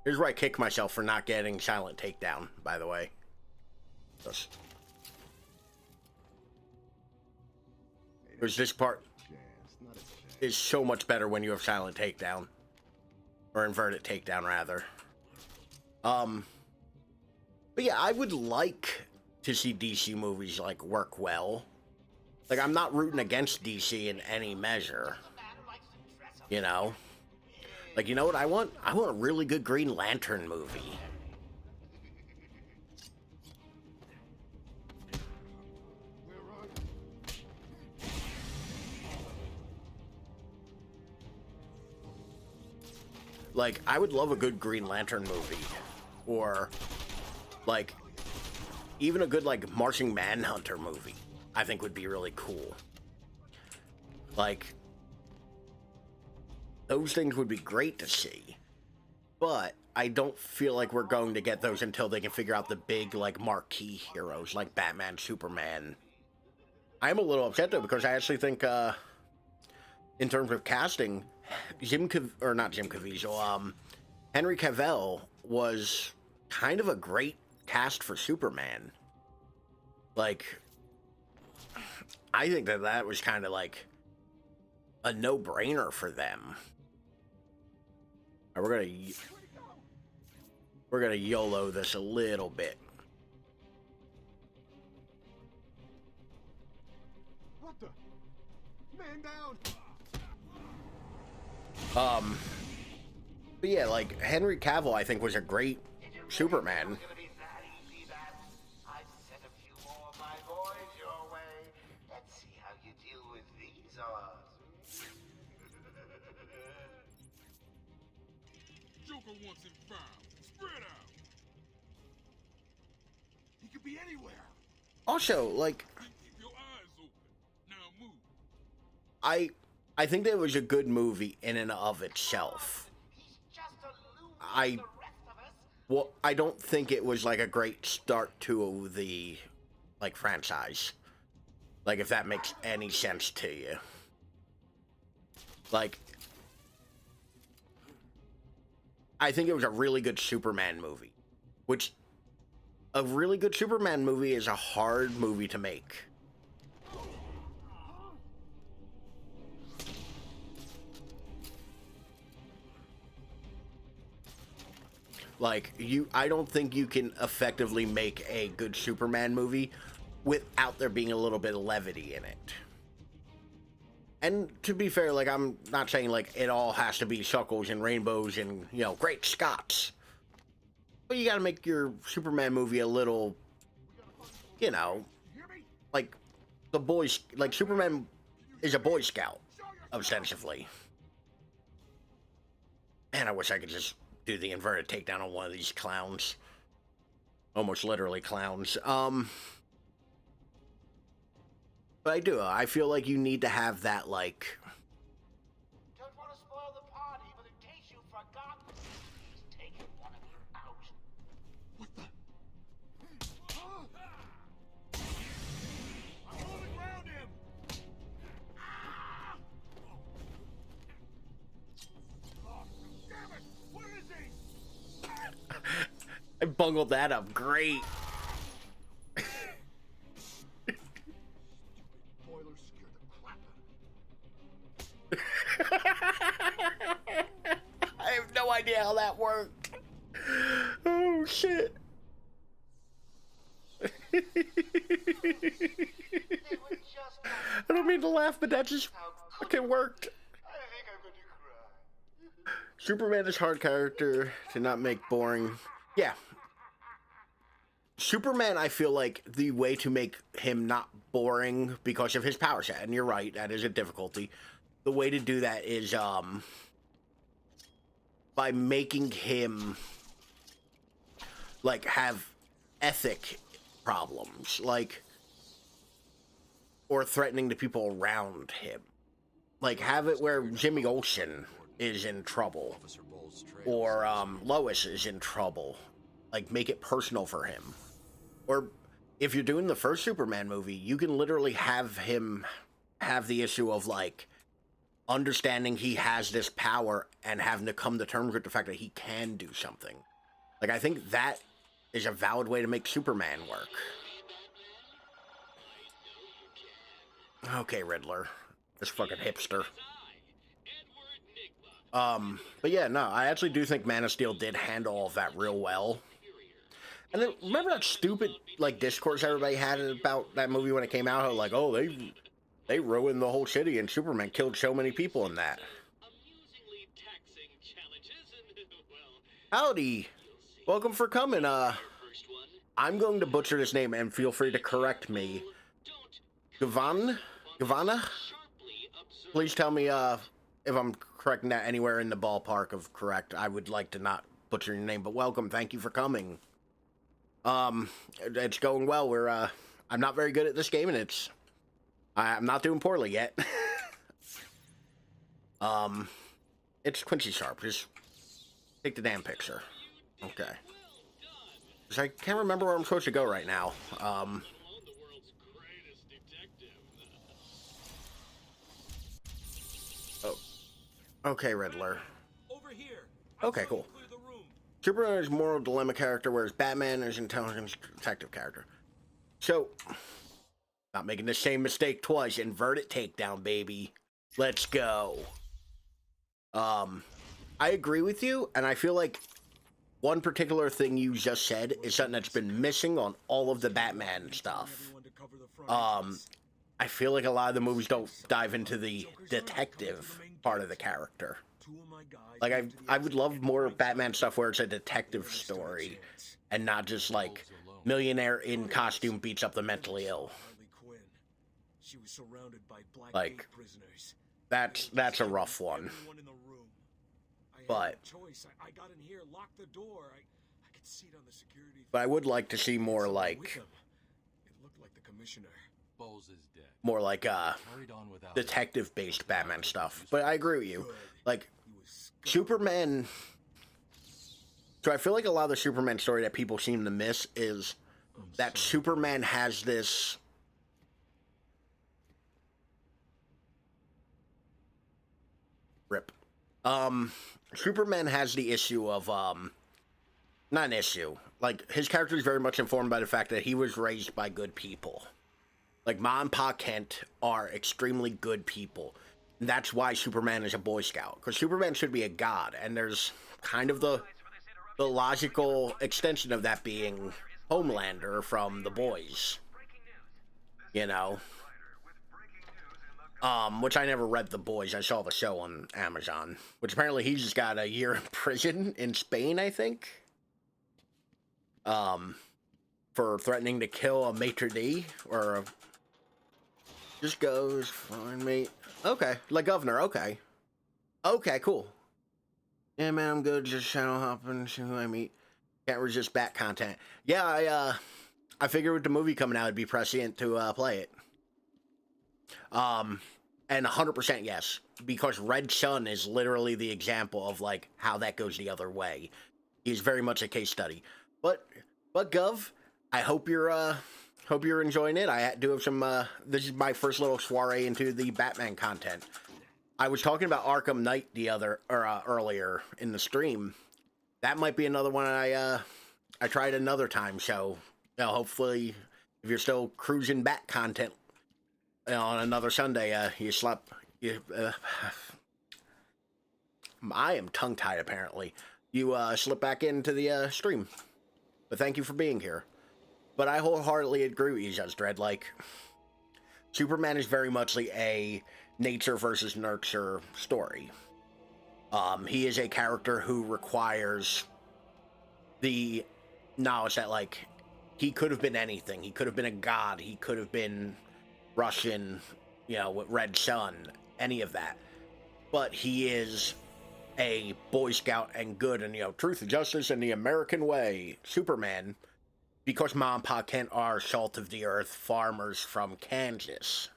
here's where I kick myself for not getting Silent Takedown, by the way. Because this part is so much better when you have Silent Takedown. Or Inverted Takedown, rather. But yeah, I would like to see DC movies, like, work well. Like, I'm not rooting against DC in any measure. You know? Like, you know what I want? I want a really good Green Lantern movie. Like, I would love a good Green Lantern movie. Or, like, even a good, like, Martian Manhunter movie, I think would be really cool. Like, those things would be great to see. But I don't feel like we're going to get those until they can figure out the big, like, marquee heroes, like Batman, Superman. I'm a little upset, though, because I actually think, in terms of casting, Henry Cavill was kind of a great cast for Superman. Like, I think that was kind of like a no-brainer for them. We're gonna YOLO this a little bit. What the? Man down! But yeah, like, Henry Cavill, I think, was a great Superman. Joker wants him found. Spread out. He could be anywhere. Also, like, Keep your eyes open. Now move. I think that was a good movie in and of itself. I don't think it was like a great start to the, like, franchise. Like, if that makes any sense to you. Like, I think it was a really good Superman movie. Which, a really good Superman movie is a hard movie to make. Like, I don't think you can effectively make a good Superman movie without there being a little bit of levity in it. And to be fair, like, I'm not saying, like, it all has to be suckles and rainbows and, you know, great Scots. But you gotta make your Superman movie a little, you know, like, like, Superman is a Boy Scout, ostensibly. Man, I wish I could just do the inverted takedown on one of these clowns. Almost literally clowns. But I do. I feel like you need to have that, like... Don't want to spoil the party, but in case you forgot, he's taking one of you out. What the? I'm going around him. Oh, damn it! Where is he? I bungled that up great. Boiler scared the crap I have no idea how that worked. Oh, shit. I don't mean to laugh, but that just fucking worked. I think I'm going to cry. Superman is hard character to not make boring. Yeah. Superman, I feel like the way to make him not boring because of his power set, and you're right, that is a difficulty. the way to do that is by making him like have ethic problems, like, or threatening the people around him. Like, have it where Jimmy Olsen is in trouble, or Lois is in trouble. Like, make it personal for him. Or if you're doing the first Superman movie, you can literally have him have the issue of, like, understanding he has this power and having to come to terms with the fact that he can do something. Like, I think that is a valid way to make Superman work. Okay, Riddler. This fucking hipster. But yeah, no, I actually do think Man of Steel did handle all of that real well. And then, remember that stupid, like, discourse everybody had about that movie when it came out? How, like, oh, they ruined the whole city and Superman killed so many people in that. Howdy. Welcome for coming. I'm going to butcher this name and feel free to correct me. Gavana? Please tell me if I'm correcting that anywhere in the ballpark of correct. I would like to not butcher your name, but welcome. Thank you for coming. It's going well. I'm not very good at this game, and I'm not doing poorly yet. It's Quincy Sharp. Just take the damn picture. Okay. Because I can't remember where I'm supposed to go right now. Oh. Okay, Riddler. Over here. Okay, cool. Superman is moral dilemma character, whereas Batman is intelligence detective character. So, not making the same mistake twice. Inverted takedown, baby. Let's go. I agree with you, and I feel like one particular thing you just said is something that's been missing on all of the Batman stuff. I feel like a lot of the movies don't dive into the detective part of the character. Like, I would love more Batman stuff where it's a detective story and not just, like, millionaire in costume beats up the mentally ill. Like, that's a rough one. But I would like to see more, like, more like detective-based Batman stuff. But I agree with you. Like, Superman... So I feel like a lot of the Superman story that people seem to miss is that Superman has this... Rip. Superman has the issue of, not an issue. Like, his character is very much informed by the fact that he was raised by good people. Like, Ma and Pa Kent are extremely good people. And that's why Superman is a Boy Scout. Because Superman should be a god, and there's kind of the logical extension of that being Homelander from The Boys. You know? Which I never read The Boys. I saw the show on Amazon. Which apparently he just got a year in prison in Spain, I think. For threatening to kill a maitre d' or a... Just goes, find me. Okay, like governor, okay. Okay, cool. Yeah, man, I'm good, just shadow hopping, see who I meet. Can't resist bat content. Yeah, I figured with the movie coming out, it'd be prescient to play it. And 100% yes, because Red Sun is literally the example of, like, how that goes the other way. He's very much a case study. But Gov, I hope you're enjoying it. I do have some, this is my first little soiree into the Batman content. I was talking about Arkham Knight earlier in the stream. That might be another one I tried another time, so, you know, hopefully, if you're still cruising Bat content on another Sunday, I am tongue-tied, apparently. You, slip back into the, stream. But thank you for being here. But I wholeheartedly agree with you, Judge Dredd. Like, Superman is very much like a nature versus nurture story. He is a character who requires the knowledge that, like, he could have been anything. He could have been a god. He could have been Russian, you know, with Red Sun, any of that. but he is a Boy Scout and good, and, you know, truth and justice and the American way, Superman, because Mom and Pa Kent are salt of the earth farmers from Kansas.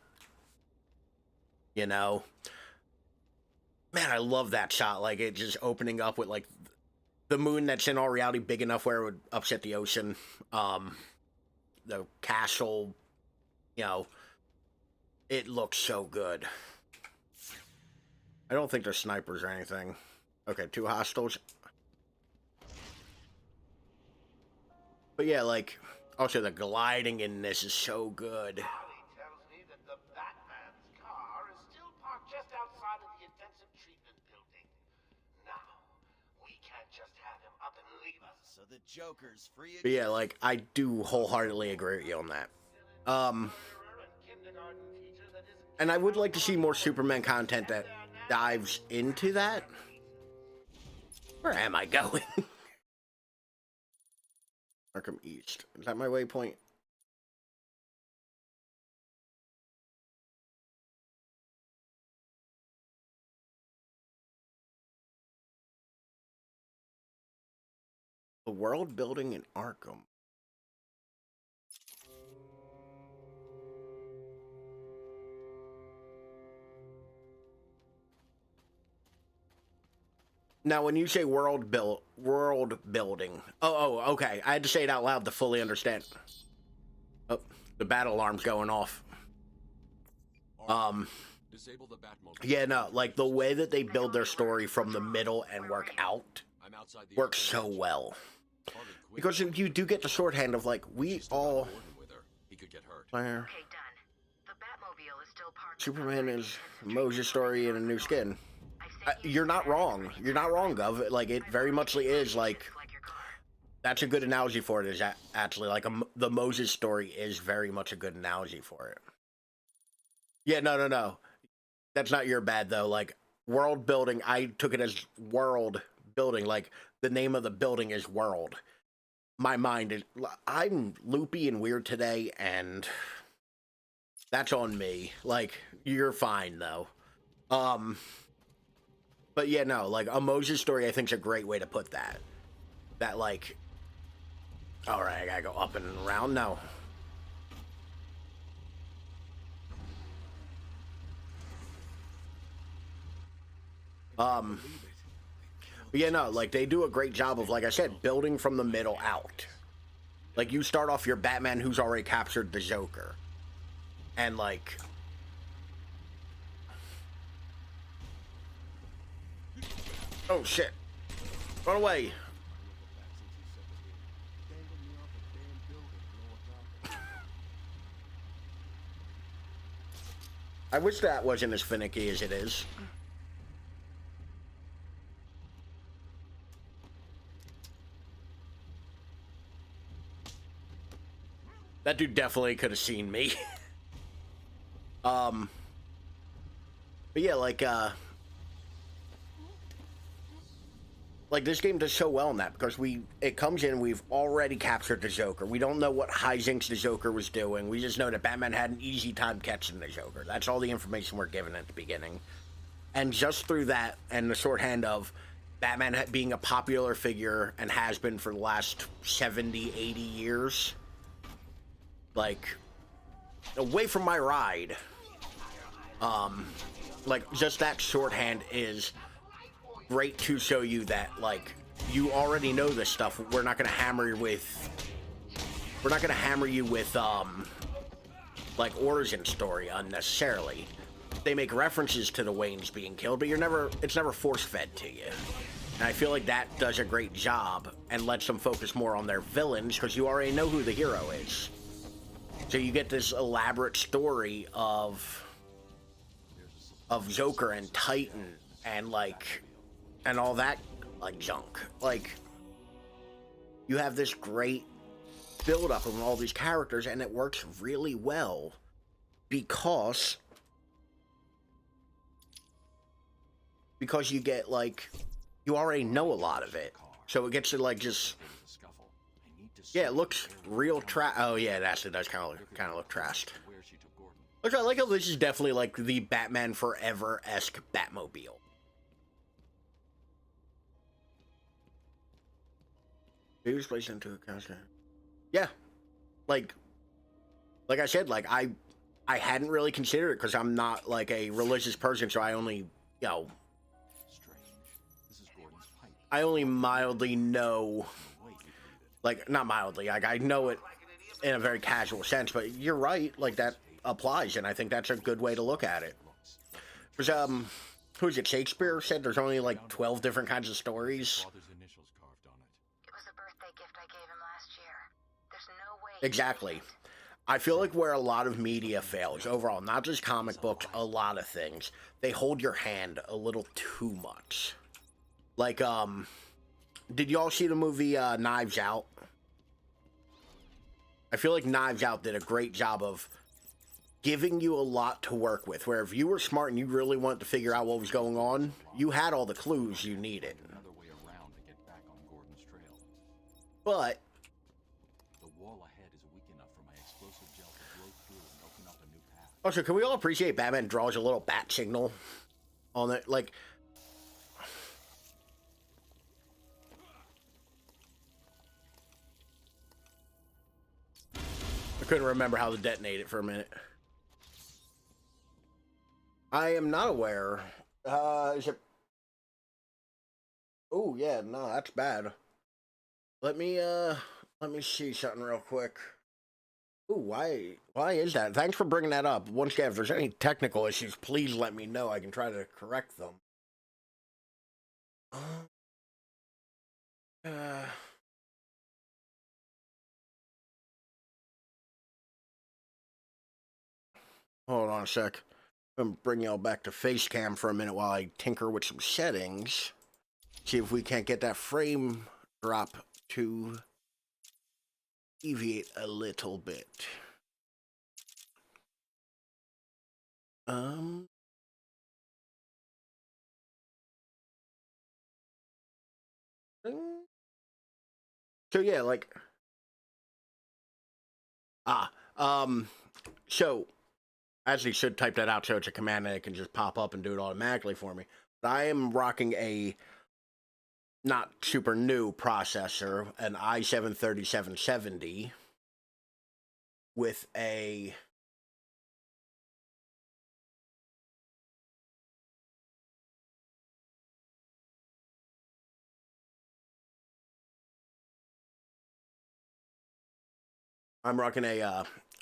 You know? Man, I love that shot. Like, it just opening up with, like, the moon that's in all reality big enough where it would upset the ocean. The castle, you know, it looks so good. I don't think they're snipers or anything. Okay, 2 hostiles. But yeah, like, also the gliding in this is so good. Charlie tells me that the Batman's car is still parked just outside of the intensive treatment building. Now, we can't just have him up and leave us. So the Joker's free But again. yeah, like, I do wholeheartedly agree with you on that. And I would like to see more Superman content that dives into that. Where am I going? Arkham East. Is that my waypoint? The world building in Arkham. Now, when you say world building, okay. I had to say it out loud to fully understand. Oh, the battle alarm's going off. Disable the Batmobile. Yeah, no, like the way that they build their story from the middle and work out works so well. Because you do get the shorthand of, like, we all... He could get hurt. Where Okay, done. The Batmobile is still parked. Superman is Moses' story in a new skin. You're not wrong. You're not wrong, Gov. Like, it very muchly is, like... That's a good analogy for it, is actually, like, the Moses story is very much a good analogy for it. Yeah, no. That's not your bad, though. Like, world building, I took it as world building. Like, the name of the building is World. My mind is... I'm loopy and weird today, and... That's on me. Like, you're fine, though. But yeah, no, like, a Moses story, I think, is a great way to put that. That, like... Alright, I gotta go up and around now. But yeah, no, like, they do a great job of, like I said, building from the middle out. Like, you start off your Batman who's already captured the Joker. And, like... Oh, shit. Run away. I wish that wasn't as finicky as it is. That dude definitely could have seen me. But yeah, like this game does so well in that, because it comes in, we've already captured the Joker. We don't know what hijinks the Joker was doing. We just know that Batman had an easy time catching the Joker. That's all the information we're given at the beginning. And just through that, and the shorthand of Batman being a popular figure, and has been for the last 70, 80 years, like, away from my ride, like, just that shorthand is great to show you that, like, you already know this stuff. We're not gonna hammer you with like, origin story unnecessarily. They make references to the Waynes being killed, but it's never force-fed to you. And I feel like that does a great job and lets them focus more on their villains, because you already know who the hero is. So you get this elaborate story of Joker and Titan and, like, and all that, like, junk. Like, you have this great build-up of all these characters, and it works really well because you get, like, you already know a lot of it. So it gets to, like, just... Yeah, it looks real oh yeah, it actually does kind of look trashed. Which I like how this is definitely like the Batman Forever-esque Batmobile. He was placed into a costume. Yeah. Like I said, like I hadn't really considered it because I'm not like a religious person, so I only, you know, This is Gordon's pipe. I only mildly know, like, not mildly, like I know it in a very casual sense, but you're right, like that applies, and I think that's a good way to look at it. Because, who is it, Shakespeare said there's only like 12 different kinds of stories? Father's initials carved on it. It was a birthday gift I gave him last year. There's no way. Exactly. I feel like where a lot of media fails, overall, not just comic books, a lot of things, they hold your hand a little too much. Like, did you all see the movie, Knives Out? I feel like Knives Out did a great job of giving you a lot to work with, where if you were smart and you really wanted to figure out what was going on, you had all the clues you needed. Another way around to get back on Gordon's trail. But The wall ahead is weak enough for my explosive gel to blow through and open up a new path. also, can we all appreciate Batman draws a little bat signal on it? Like, I couldn't remember how to detonate it for a minute. I am not aware. Is it? Oh yeah, no, that's bad. Let me see something real quick. Ooh, why is that? Thanks for bringing that up. Once again, if there's any technical issues, please let me know. I can try to correct them. Hold on a sec. I'm gonna bring y'all back to Facecam for a minute while I tinker with some settings. See if we can't get that frame drop to deviate a little bit. So yeah, like, so I actually should type that out so it's a command and it can just pop up and do it automatically for me. But I am rocking a not super new processor, an i7-3770 with a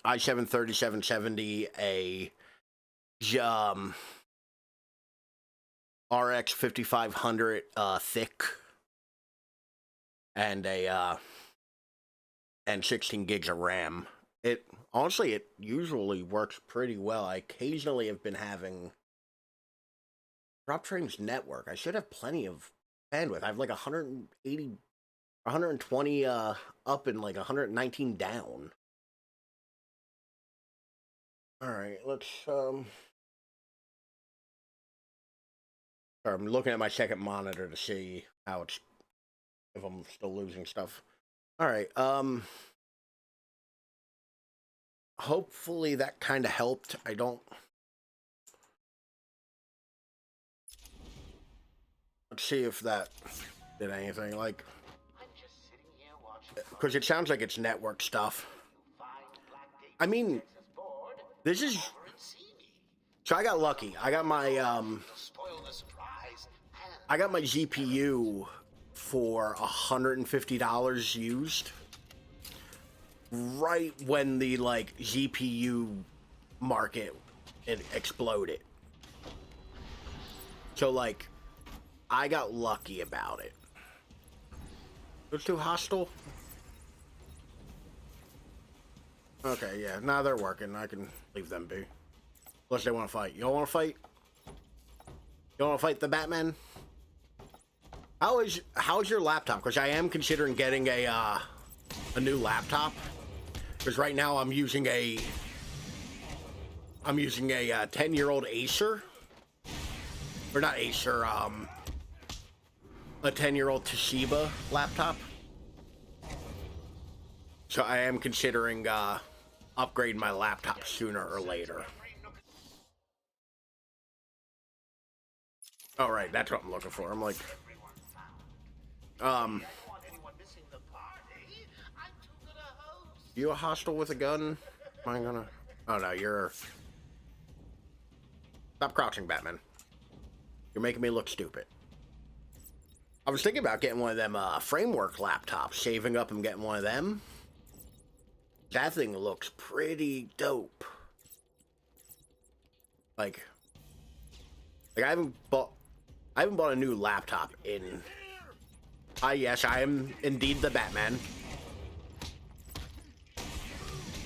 i7-3770, a RX 5500 thick, and and 16 gigs of RAM. It honestly, it usually works pretty well. I occasionally have been having Drop Train's network. I should have plenty of bandwidth. I have like 180, 120 up and like 119 down. All right, let's Sorry, I'm looking at my second monitor to see how it's, if I'm still losing stuff. All right, hopefully that kind of helped. I don't. Let's see if that did anything. Like, because it sounds like it's network stuff. I mean, this is. So I got lucky. I got my GPU for $150 used. Right when the like GPU market it exploded. So like I got lucky about it. They're too hostile? Okay, yeah. Now they're working. I can leave them be. Unless they want to fight. You don't want to fight? You want to fight the Batman? How's your laptop? Because I am considering getting a new laptop. Because right now I'm using a 10-year-old Acer. Or not Acer, a 10-year-old Toshiba laptop. So I am considering upgrading my laptop sooner or later. Oh, right, that's what I'm looking for. I'm like, you a hostile with a gun? Am I gonna? Oh no, you're. Stop crouching, Batman. You're making me look stupid. I was thinking about getting one of them framework laptops, saving up and getting one of them. That thing looks pretty dope. Like I haven't bought a new laptop in. Yes, I am indeed the Batman.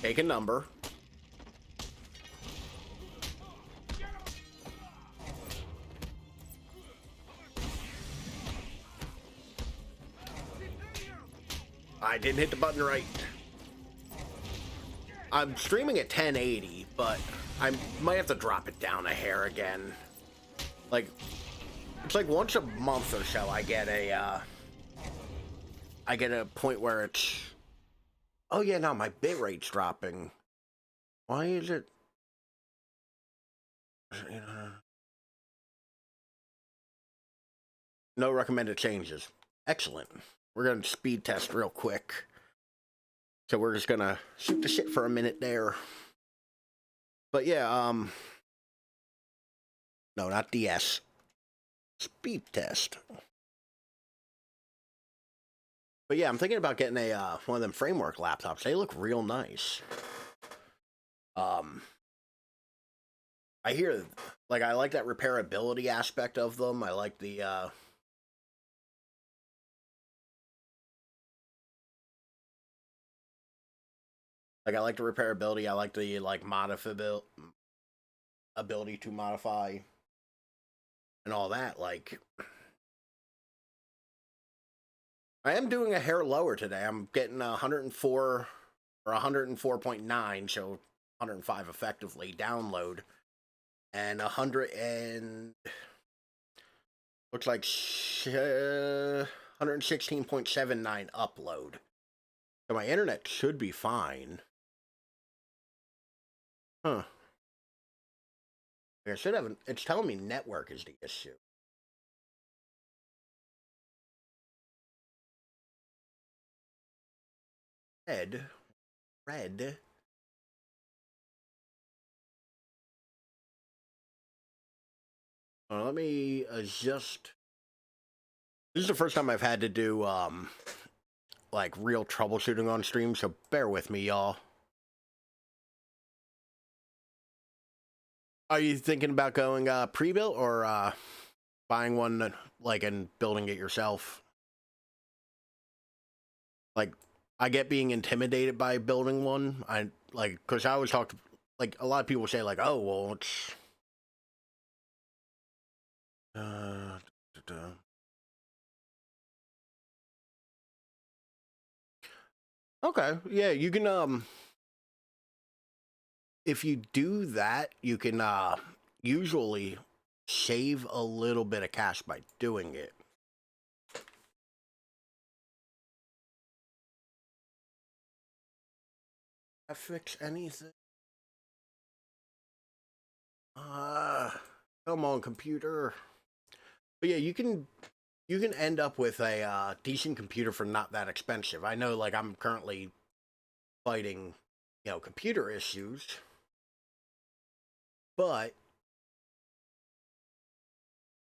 Take a number. I didn't hit the button right. I'm streaming at 1080, but I might have to drop it down a hair again. Like, it's like once a month or so I get a point where it's, oh yeah, no, my bitrate's dropping. Why is it? No recommended changes. Excellent. We're gonna speed test real quick. So we're just gonna shoot the shit for a minute there. But yeah, no, not DS. Speed test. But yeah, I'm thinking about getting a one of them framework laptops. They look real nice. I hear, like, I like that repairability aspect of them. I like the like, I like the repairability. I like the, like, ability to modify and all that. Like, I am doing a hair lower today. I'm getting 104 or 104.9, so 105 effectively download, and 100 and looks like 116.79 upload. So my internet should be fine. Huh. I should have. It's telling me network is the issue. Red. Let me adjust. This is the first time I've had to do like real troubleshooting on stream, so bear with me, y'all. Are you thinking about going pre-built or buying one, like, and building it yourself? Like, I get being intimidated by building one. I like, because I always talk, like, a lot of people say, like, oh, well, it's okay, yeah, you can if you do that, you can usually save a little bit of cash by doing it. I fix anything? Come on, computer. But yeah, you can end up with a decent computer for not that expensive. I know, like, I'm currently fighting, computer issues, but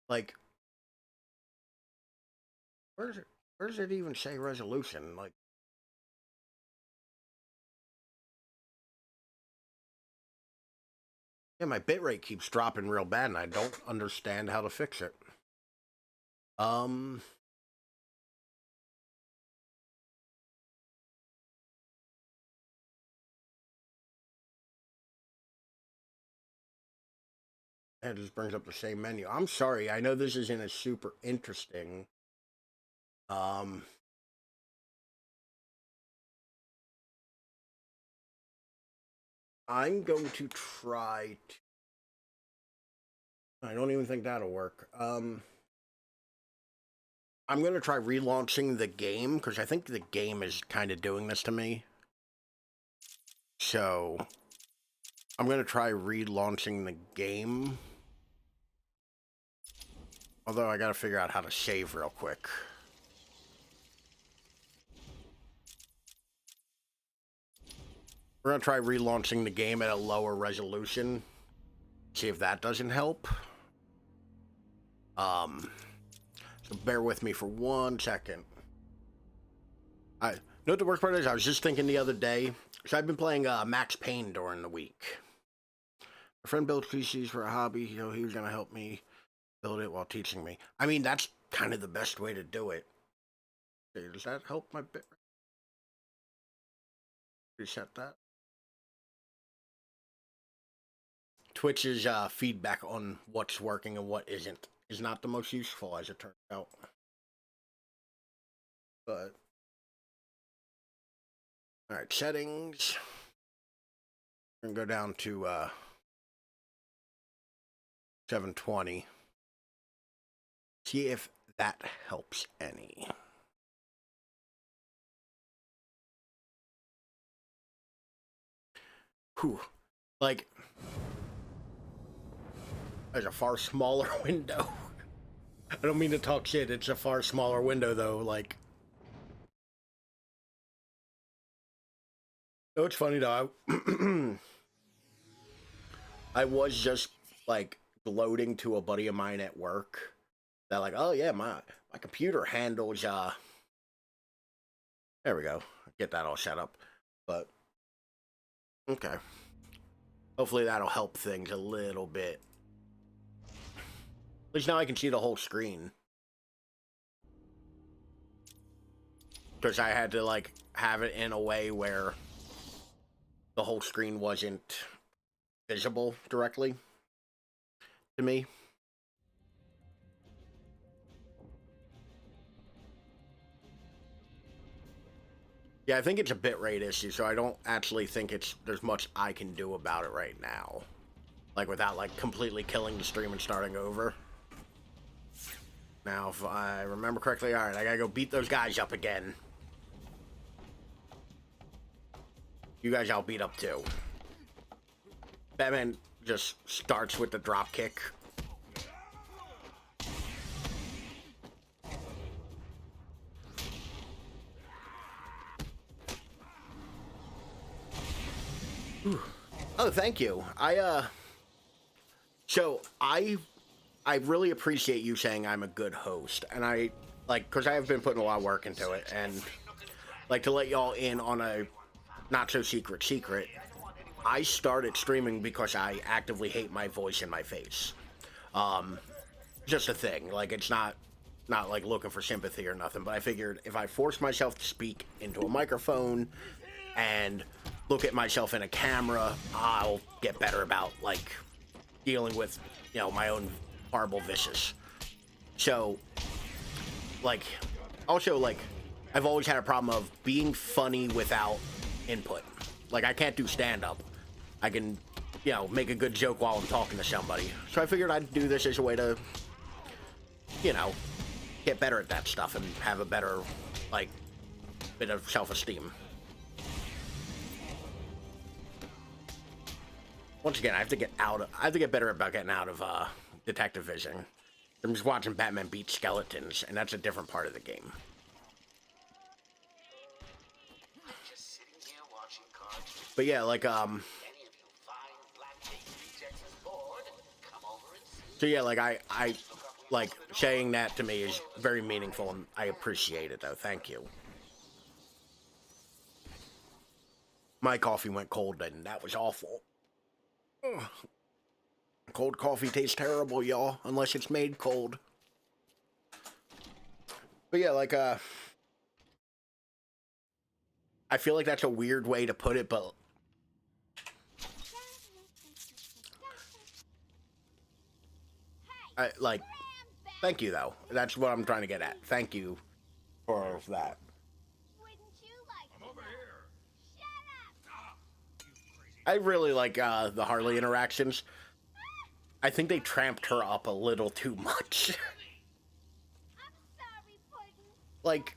like, where does it even say resolution? Like, yeah, my bitrate keeps dropping real bad, and I don't understand how to fix it. It just brings up the same menu. I'm sorry. I know this isn't as super interesting. I'm going to try to... I don't even think that'll work. I'm going to try relaunching the game, because I think the game is kind of doing this to me. So, I'm going to try relaunching the game. Although I gotta figure out how to save real quick. We're gonna try relaunching the game at a lower resolution. See if that doesn't help. So bear with me for 1 second. I know what the worst part is. I was just thinking the other day. So I've been playing Max Payne during the week. My friend built PCs for a hobby. You know, he was gonna help me build it while teaching me. I mean, that's kind of the best way to do it. Okay, does that help my bit? Reset that. Twitch's feedback on what's working and what isn't is not the most useful, as it turns out. But all right, settings. We're gonna go down to 720. See if that helps any. Whew. Like, there's a far smaller window. I don't mean to talk shit, it's a far smaller window though, like. Oh, it's funny though. I was just like gloating to a buddy of mine at work that like, oh yeah, my computer handles there we go. Get that all set up. But okay. Hopefully that'll help things a little bit. At least now I can see the whole screen. Because I had to like have it in a way where the whole screen wasn't visible directly to me. Yeah, I think it's a bitrate issue, so I don't actually think there's much I can do about it right now. Like, without, like, completely killing the stream and starting over. Now, if I remember correctly, alright, I gotta go beat those guys up again. You guys I'll beat up too. Batman just starts with the drop kick. Oh, thank you. So I really appreciate you saying I'm a good host, and I like, because I have been putting a lot of work into it, and like to let y'all in on a not so secret, I started streaming because I actively hate my voice in my face. Just a thing. Like, it's not like looking for sympathy or nothing, but I figured if I force myself to speak into a microphone and look at myself in a camera, I'll get better about, like, dealing with, you know, my own horrible vicious. So, like, also, like, I've always had a problem of being funny without input. Like, I can't do stand-up. I can, you know, make a good joke while I'm talking to somebody. So I figured I'd do this as a way to, you know, get better at that stuff and have a better, like, bit of self-esteem. Once again, I have to get better about getting out of detective vision. I'm just watching Batman beat skeletons, and that's a different part of the game. But yeah, like, so yeah, like, I like, saying that to me is very meaningful, and I appreciate it, though. Thank you. My coffee went cold, and that was awful. Ugh. Cold coffee tastes terrible, y'all, unless it's made cold. But yeah, like, I feel like that's a weird way to put it, but like, thank you, though. That's what I'm trying to get at. Thank you for that. I really like the Harley interactions. I think they tramped her up a little too much. Like,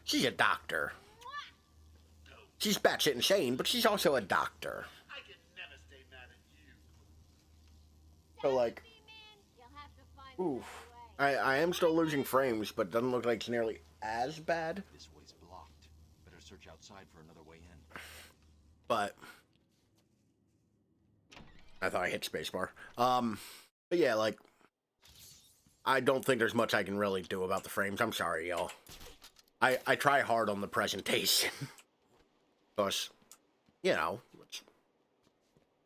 she's a doctor. She's batshit insane, but she's also a doctor. So, like, Oof. I am still losing frames, but doesn't look like it's nearly as bad. This way's blocked. Better search outside for another way in. But I thought I hit spacebar. But yeah, like, I don't think there's much I can really do about the frames. I'm sorry, y'all. I try hard on the presentation. Because, you know, it's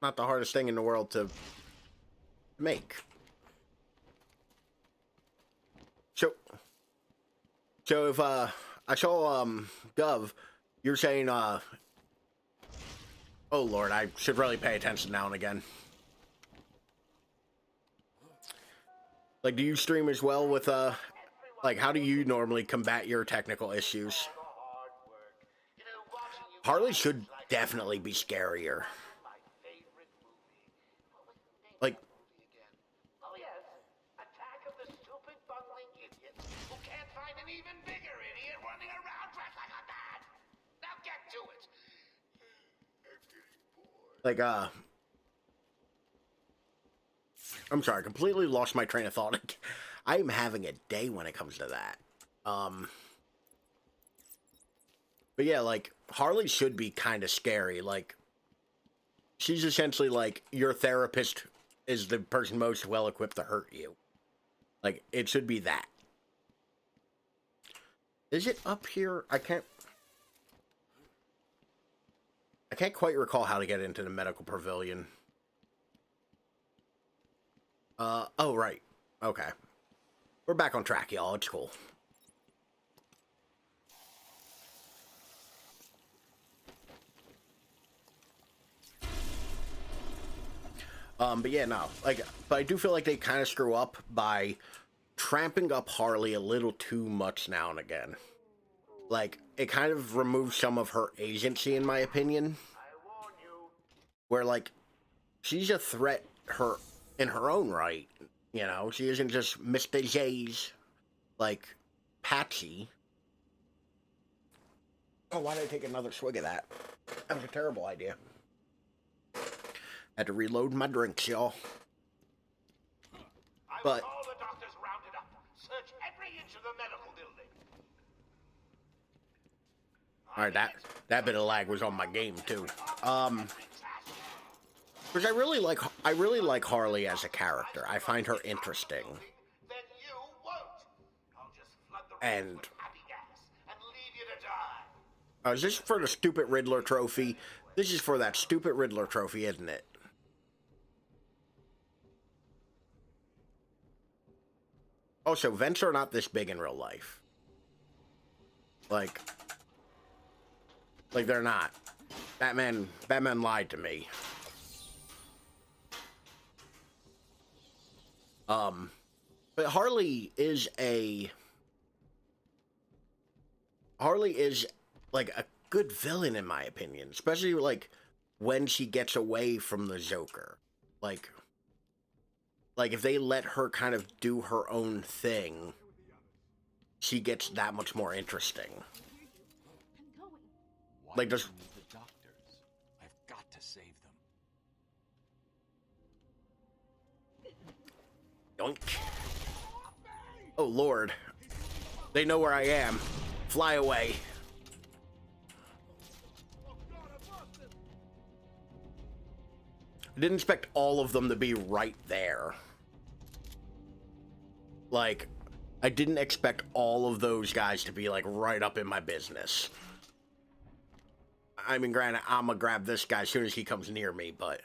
not the hardest thing in the world to make. So if, I saw, Gov, you're saying, oh Lord, I should really pay attention now and again. Like, do you stream as well with, like, how do you normally combat your technical issues? Harley should definitely be scarier. Like, Oh yes, Attack of the Stupid Bungling Idiots who can't find an even bigger idiot running around dressed like a man. Now get to it. like, I'm sorry, completely lost my train of thought. I'm having a day when it comes to that. But yeah, like, Harley should be kind of scary. Like, she's essentially like, your therapist is the person most well-equipped to hurt you. Like, it should be that. Is it up here? I can't quite recall how to get into the medical pavilion. Oh, right. Okay. We're back on track, y'all. It's cool. But yeah, no. Like, but I do feel like they kind of screw up by tramping up Harley a little too much now and again. Like, it kind of removes some of her agency, in my opinion. Where, like, she's a threat in her own right. You know, she isn't just Mr. J's, like, Patsy. Oh, why did I take another swig of that? That was a terrible idea. Had to reload my drinks, y'all. But all the doctors rounded up. Search every inch of the medical building. alright, that bit of lag was on my game too. Because I really like Harley as a character. I find her interesting. Then you won't. I'll just flood the And room with happy gas and leave you to die. is this for the stupid Riddler trophy? This is for that stupid Riddler trophy, isn't it? Also, vents are not this big in real life. Like they're not. Batman lied to me. But Harley is like a good villain in my opinion, especially like when she gets away from the Joker. Like if they let her kind of do her own thing, she gets that much more interesting. Like just the doctors. I've got to save them. Yoink. Oh Lord. They know where I am. Fly away. I didn't expect all of them to be right there. Like, I didn't expect all of those guys to be, like, right up in my business. I mean, granted, I'm gonna grab this guy as soon as he comes near me, but...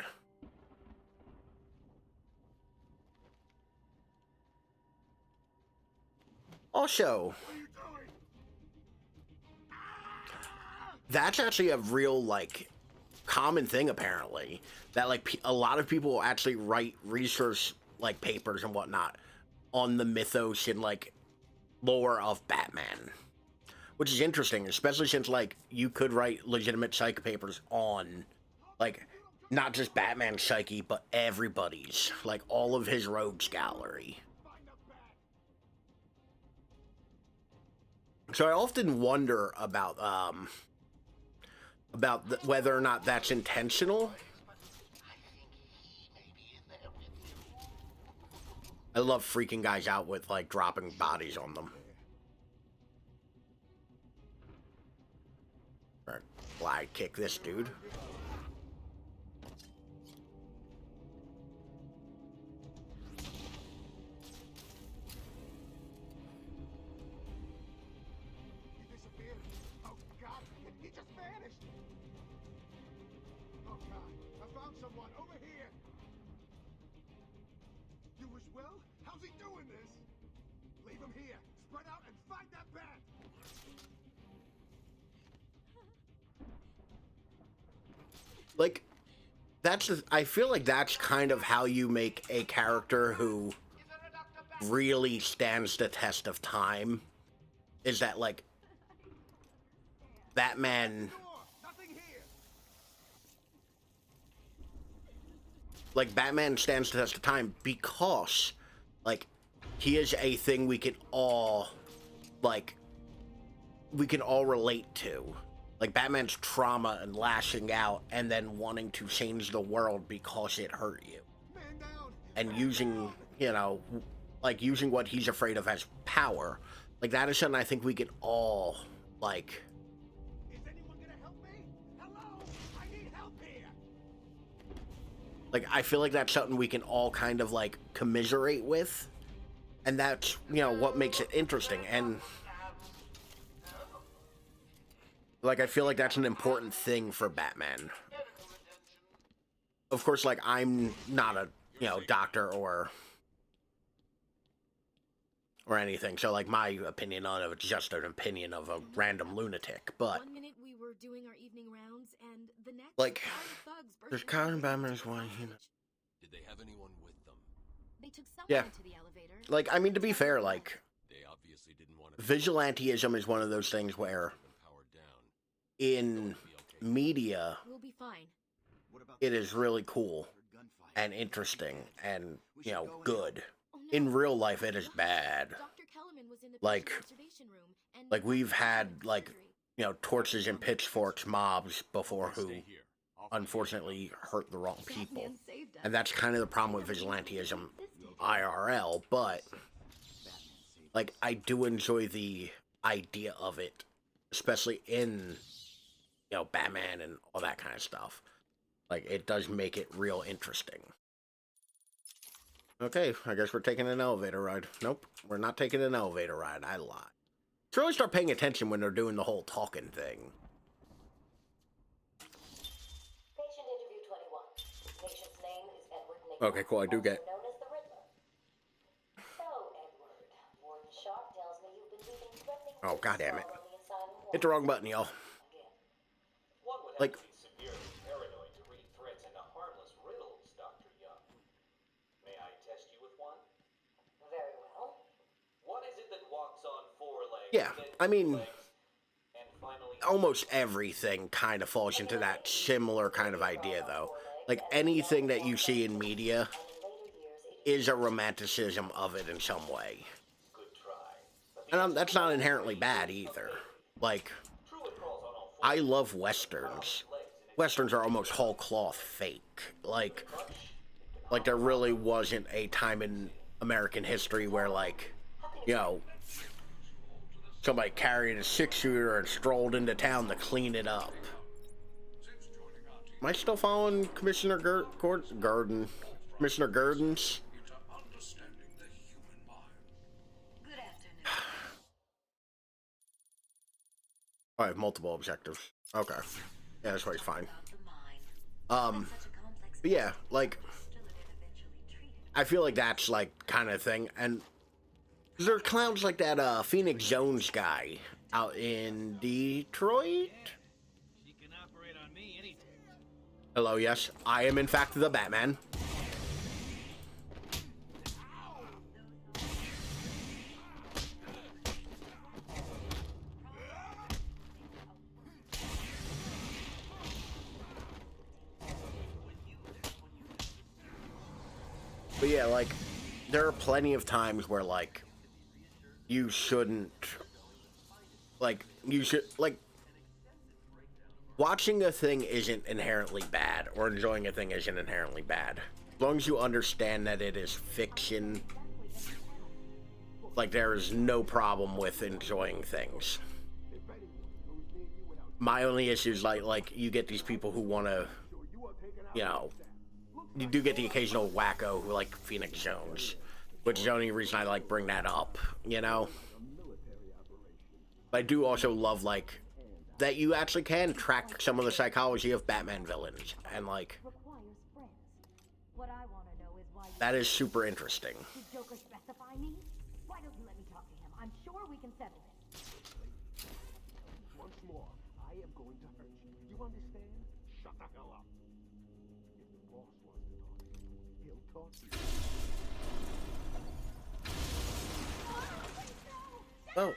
Also... That's actually a real, like, common thing, apparently. That, like, a lot of people actually write research, like, papers and whatnot on the mythos and, like, lore of Batman. Which is interesting, especially since, like, you could write legitimate psych papers on, like, not just Batman's psyche, but everybody's. Like, all of his rogues gallery. So I often wonder about whether or not that's intentional. I love freaking guys out with, like, dropping bodies on them. Alright, glide kick this dude. He disappeared. Oh, God. He just vanished. Oh, God. I found someone over here. You as well? How's he doing this? Leave him here. Spread out and find that bat. Like, I feel like that's kind of how you make a character who really stands the test of time. Is that, like, Batman... Like, Batman stands the test of time because, like, he is a thing we can all, like, relate to. Like, Batman's trauma and lashing out and then wanting to change the world because it hurt you. And using, you know, like, using what he's afraid of as power. Like, that is something I think we can all, like... Is anyone gonna help me? Hello? I need help here. Like, I feel like that's something we can all kind of, like, commiserate with. And that's, you know, what makes it interesting. And, like, I feel like that's an important thing for Batman. Of course, like, I'm not a, you know, doctor or anything. So, like, my opinion on it is just an opinion of a random lunatic. But, 1 minute we were doing our evening rounds, and the next, like, thugs burst there's into Colin the Batman's building. one, you know. Did they have anyone with them? They took someone Yeah. into the elevator. Like, I mean, to be fair, like, They obviously didn't want to... vigilantism is one of those things where Powered down. in media, We'll be fine. it is really cool and interesting and, you know, good. In real life, it is bad. Dr. Kellerman was in the Like, patient observation room, and like, we've had, like, you know, torches and pitchforks mobs before who unfortunately hurt the wrong people. And that's kind of the problem with vigilantism IRL, but, like, I do enjoy the idea of it, especially in, you know, Batman and all that kind of stuff. Like, it does make it real interesting. Okay, I guess we're taking an elevator ride. Nope, we're not taking an elevator ride. I lied. So really start paying attention when they're doing the whole talking thing. Patient interview 21. Patient's name is Edward Nichols. Okay, cool, I do get... Known as the Riddler. So, Edward, Warden Sharp tells me you've been leaving threatening Oh, god damn it. on the asylum wall. Hit the wrong button, y'all. One would have Like... to be severely paranoid to read threats into harmless riddles, Dr. Young. May I test you with one? Very well. What is it that walks on four legs? Yeah, then I mean... two legs, and finally... Almost everything kind of falls into that similar kind of idea, though. Like, anything that you see in media is a romanticism of it in some way. Good try. And that's not inherently bad, either. Like, I love Westerns. Westerns are almost whole cloth fake. Like there really wasn't a time in American history where, like, you know, somebody carried a 6-shooter and strolled into town to clean it up. Am I still following Commissioner Gurdon? Commissioner Gurdon's? Good afternoon. I have multiple objectives. Okay. Yeah, that's why he's fine. But yeah, like, I feel like that's, like, kind of thing. And there are clowns like that, Phoenix Jones guy out in Detroit? She can operate on me anytime. Hello, yes. I am, in fact, the Batman. But yeah, like, there are plenty of times where, like, you shouldn't, like, watching a thing isn't inherently bad, or enjoying a thing isn't inherently bad. As long as you understand that it is fiction like there is no problem with enjoying things. My only issue is like you get these people who want to, you know, you do get the occasional wacko who like Phoenix Jones, which is the only reason I like bring that up, you know. But I do also love like that you actually can track some of the psychology of Batman villains, and like that is super interesting. Did Joker specify me? Why don't you let me talk to him? I'm sure we can settle this. Once more, I am going to hurt you. You understand? Shut the hell up. If the boss wants to talk to you, he'll talk to you. Oh.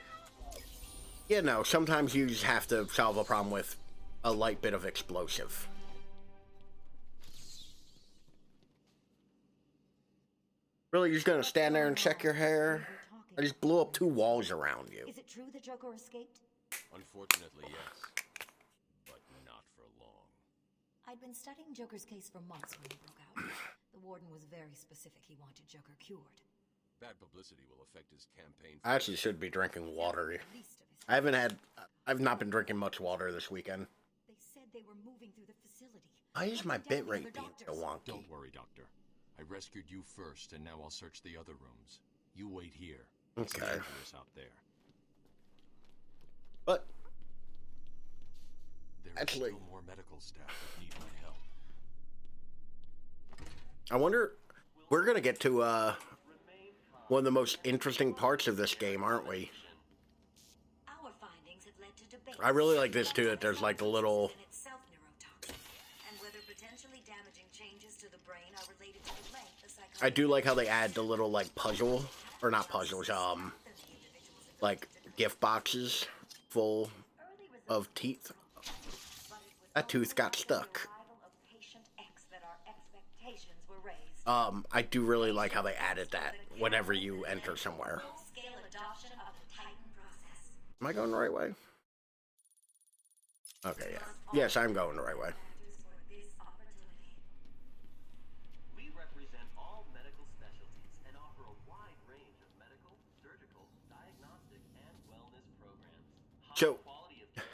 You know, sometimes you just have to solve a problem with a light bit of explosive. Really, you're just gonna stand there and check your hair? I just blew up 2 walls around you. Is it true that Joker escaped? Unfortunately, yes. But not for long. I'd been studying Joker's case for months when he broke out. The warden was very specific he wanted Joker cured. Bad publicity will affect his campaign. I actually should be drinking water. I've not been drinking much water this weekend. They said they were moving through the facility. Why is my bit rate being so wonky? Don't worry, Doctor. I rescued you first, and now I'll search the other rooms. You wait here. It's Okay. dangerous out there. But There actually, are still more medical staff that need my help. I wonder, we're gonna get to one of the most interesting parts of this game, aren't we? Our findings have led to debate. I really like this too, that there's like the little, And whether potentially damaging changes to the brain are related to the length the I do like how they add the little like puzzle, or not puzzles, like gift boxes full of teeth. That tooth got stuck. I do really like how they added that whenever you enter somewhere. Am I going the right way? Okay, yeah. Yes, I'm going the right way. We represent all medical specialties and offer a wide range of medical, surgical, diagnostic, and wellness programs. So,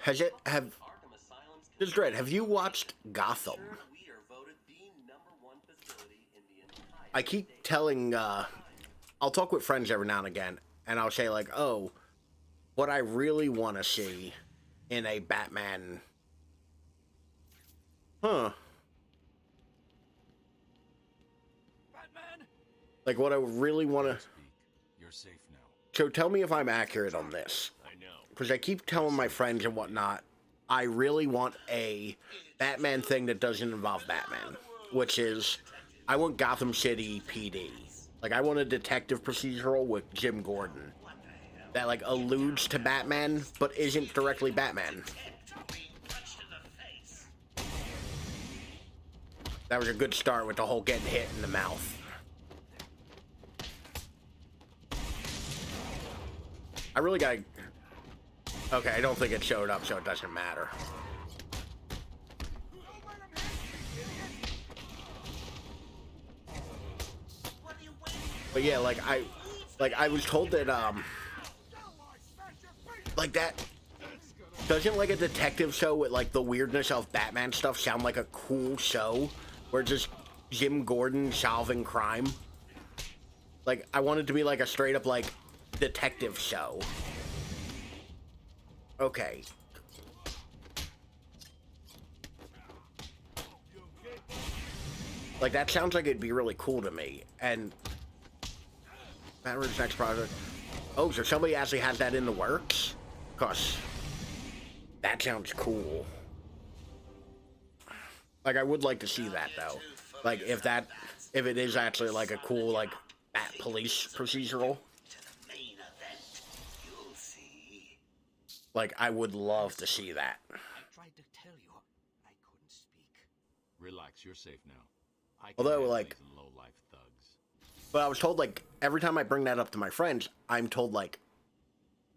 Arkham Asylum's this is Dread, have you watched Gotham? we are voted the #1 facility in the entire I keep telling, I'll talk with friends every now and again, and I'll say like, oh, what I really want to see in a Batman, like what I really want to, You're safe now. so tell me if I'm accurate on this, I know. because I keep telling my friends and whatnot, I really want a Batman thing that doesn't involve Batman, which is, I want Gotham City PD. Like, I want a detective procedural with Jim Gordon that, like, alludes to Batman, but isn't directly Batman. That was a good start with the whole getting hit in the mouth. I really gotta... Okay, I don't think it showed up, so it doesn't matter. But yeah, like I was told that like that doesn't like a detective show with like the weirdness of Batman stuff sound like a cool show where just Jim Gordon solving crime. Like I want it to be like a straight up like detective show. Okay. Like that sounds like it'd be really cool to me. And Batman's next project. Oh, so somebody actually has that in the works? Cause that sounds cool. Like I would like to see that though. Like if it is actually like a cool like Bat Police procedural. Like I would love to see that. I tried to tell you, I couldn't speak. Relax, you're safe now. I can Although, handle like- these low-life thugs. But I was told, like, every time I bring that up to my friends, I'm told, like,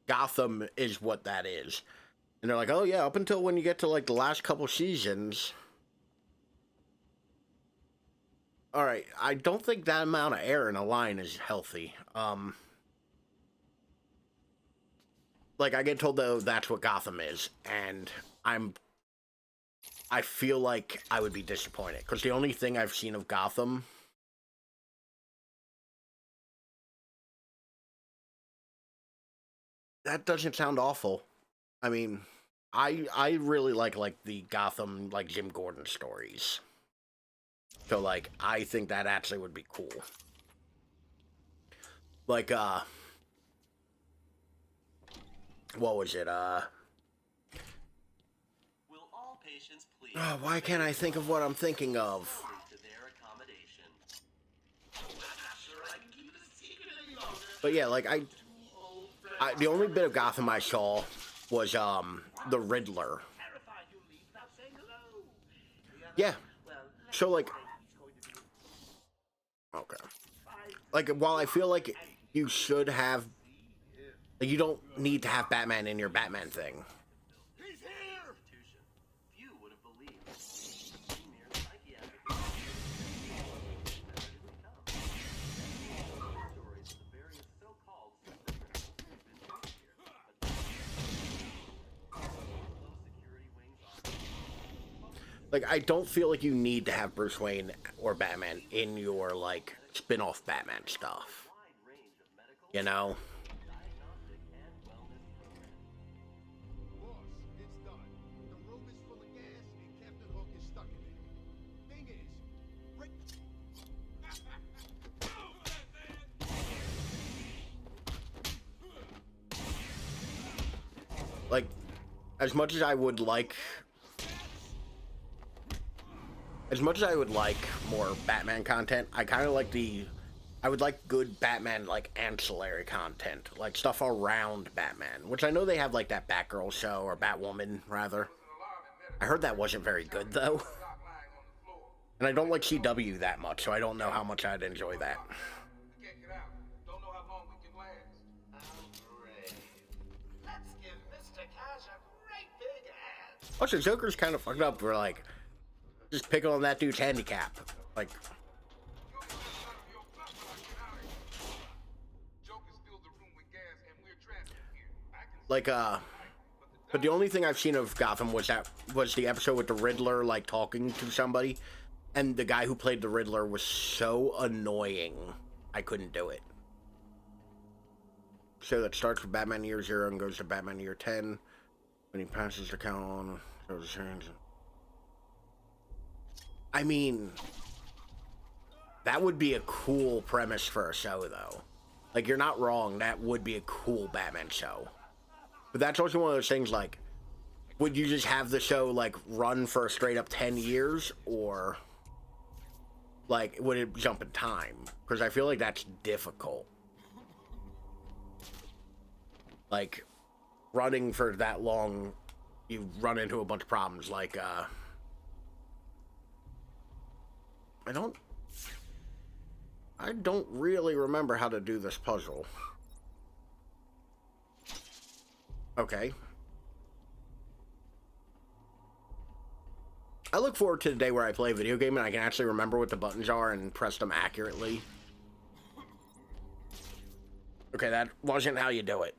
Gotham is what that is. And they're like, oh, yeah, up until when you get to, like, the last couple seasons. Alright, I don't think that amount of air in a line is healthy. like, I get told though that's what Gotham is, and I feel like I would be disappointed because the only thing I've seen of Gotham that doesn't sound awful. I mean, I really like the Gotham like Jim Gordon stories. So like I think that actually would be cool. Like what was it? Will all patients please Oh, why can't I think of what I'm thinking of? to their accommodation? But yeah, like I the only bit of Gotham I saw was the Riddler. Yeah. So like okay. Like while I feel like you should have like, you don't need to have Batman in your Batman thing. Few would have believed mere psychiatric stories of the various so-called supercriminals who've been placed here. But low security wings are Like, I don't feel like you need to have Bruce Wayne or Batman in your, like, spin-off Batman stuff. You know? diagnostic and wellness programs. Boss, it's done. The room is full of gas and Captain Hook is stuck in there. Thing is, Rick... Like, as much as I would like... As much as I would like more Batman content, I kind of like I would like good Batman, like, ancillary content. Like, stuff around Batman. Which I know they have, like, that Batgirl show, or Batwoman, rather. I heard that wasn't very good, though. And I don't like CW that much, so I don't know how much I'd enjoy that. Let's give Mr. Cash a great big hand. Also, Joker's kind of fucked up for, like, just picking on that dude's handicap. Like... Like, but the only thing I've seen of Gotham was the episode with the Riddler, like, talking to somebody, and the guy who played the Riddler was so annoying, I couldn't do it. So that starts with Batman Year 0 and goes to Batman Year 10, when he passes the count on, shows his hands. I mean, that would be a cool premise for a show, though. Like, you're not wrong, that would be a cool Batman show. But that's also one of those things, like, would you just have the show, like, run for a straight up 10 years? Or, like, would it jump in time? Because I feel like that's difficult. Like, running for that long, you run into a bunch of problems. Like, I don't really remember how to do this puzzle. Okay. I look forward to the day where I play a video game and I can actually remember what the buttons are and press them accurately. Okay, that wasn't how you do it.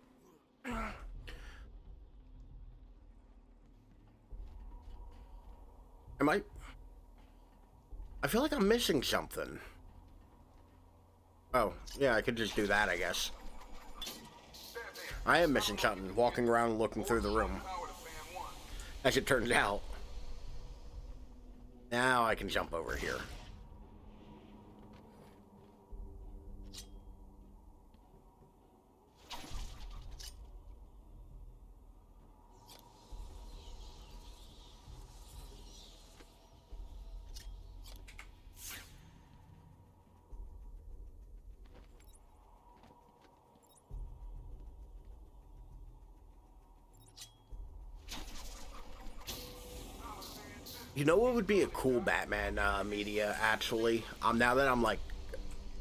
I feel like I'm missing something. Oh, yeah, I could just do that, I guess. I am missing something, walking around looking through the room. As it turns out. Now I can jump over here. You know what would be a cool Batman media, actually? Now that I'm like...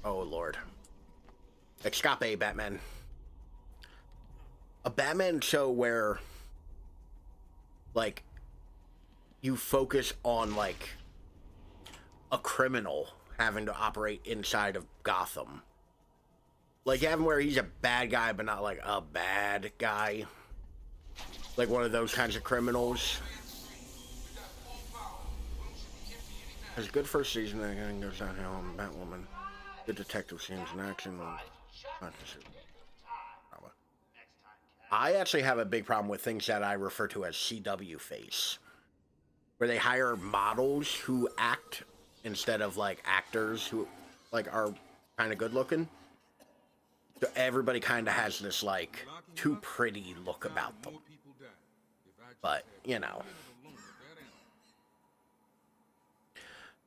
Oh, Lord. Escape Batman. A Batman show where, like, you focus on, like, a criminal having to operate inside of Gotham. Like, having where he's a bad guy, but not, like, a bad guy. like one of those kinds of criminals. Has a good first season, and then goes downhill on Batwoman. Good detective scenes in action. I actually have a big problem with things that I refer to as CW face, where they hire models who act instead of like actors who like are kind of good looking. So everybody kind of has this like too pretty look about them. But, you know.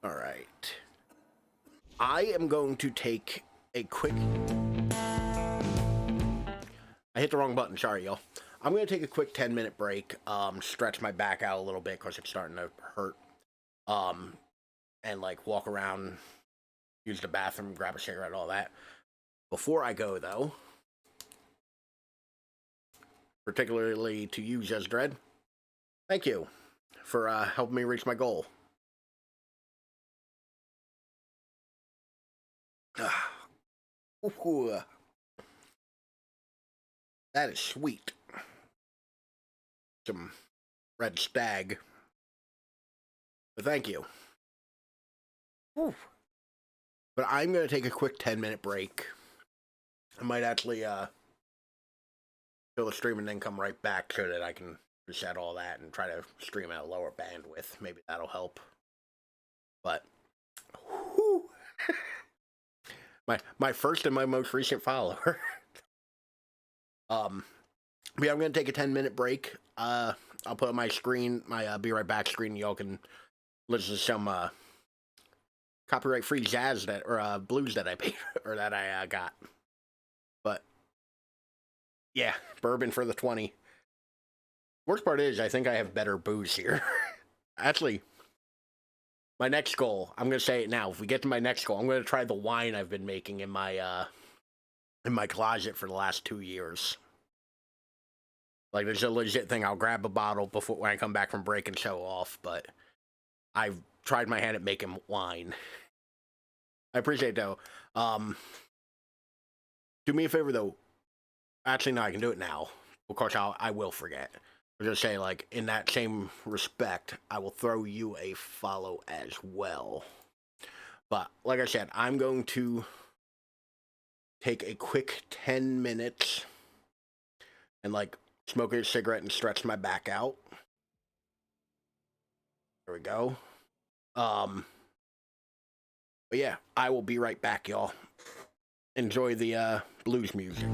All right. I am going to take a quick... I hit the wrong button. Sorry, y'all. I'm going to take a quick 10-minute break, stretch my back out a little bit because it's starting to hurt, and, like, walk around, use the bathroom, grab a cigarette, all that. Before I go, though, particularly to you, Jez Dredd, thank you for helping me reach my goal. Ooh. That is sweet. Some red stag. But thank you. Whew. But I'm going to take a quick 10-minute break. I might actually fill the stream and then come right back so that I can reset all that and try to stream at a lower bandwidth. Maybe that'll help. But, whew. my first and my most recent follower. But yeah, I'm gonna take a 10-minute break. I'll put on my screen, my be right back screen. Y'all can listen to some copyright-free jazz that or blues that I paid or that I got. But yeah, bourbon for the 20. Worst part is, I think I have better booze here. Actually, my next goal, I'm gonna say it now. If we get to my next goal, I'm gonna try the wine I've been making in my closet for the last 2 years. Like, there's a legit thing. I'll grab a bottle before when I come back from break and show off, but I've tried my hand at making wine. I appreciate it, though. Do me a favor, though. Actually, no, I can do it now. Of course, I will forget. I'm going to say, like, in that same respect, I will throw you a follow as well. But, like I said, I'm going to take a quick 10 minutes and, like, smoke a cigarette and stretch my back out. There we go. But yeah, I will be right back, y'all. Enjoy the blues music.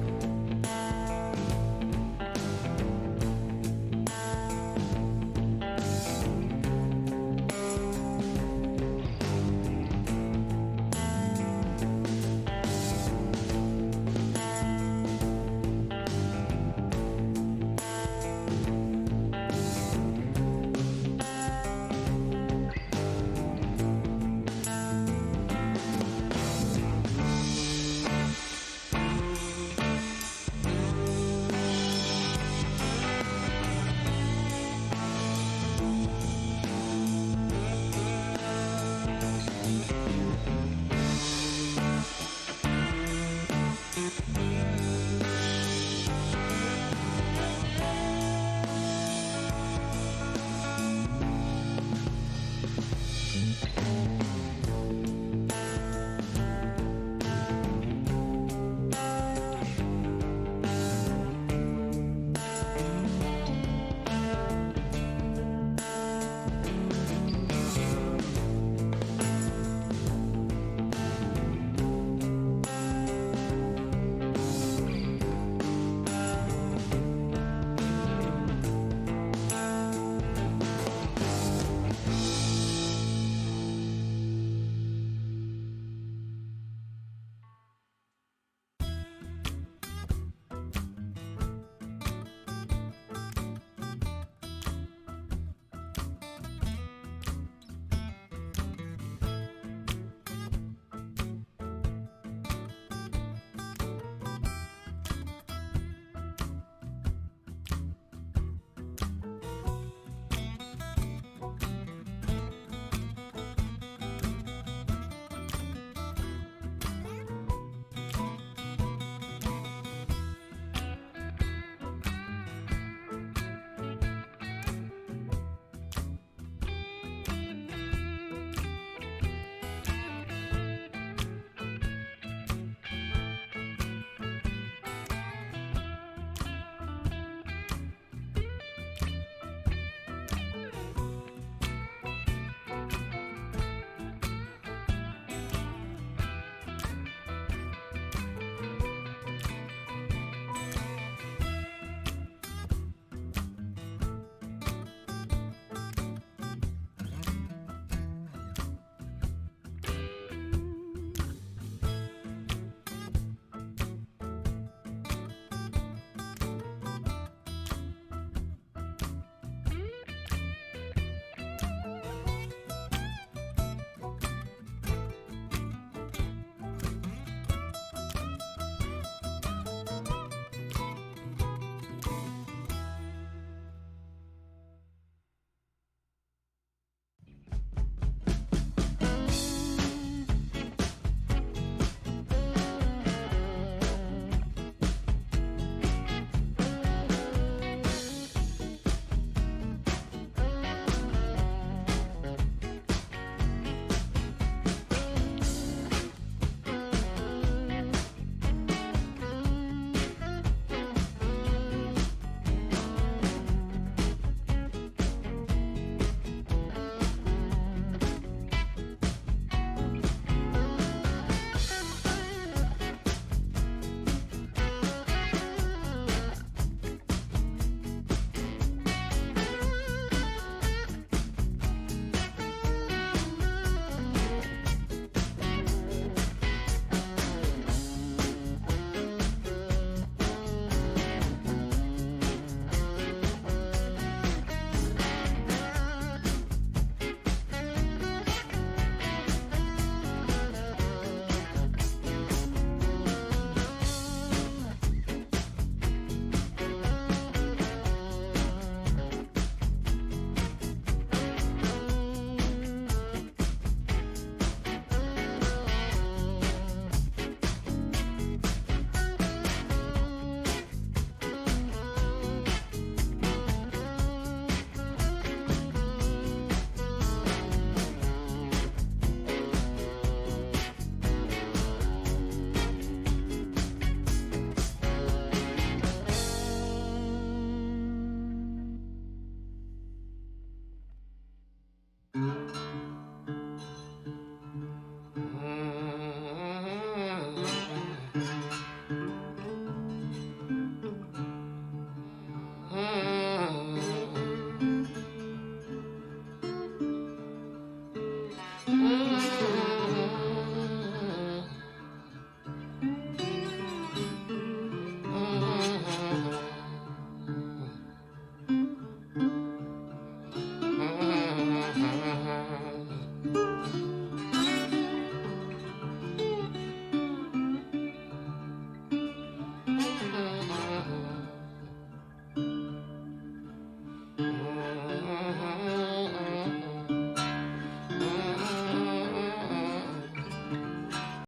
Mm-hmm.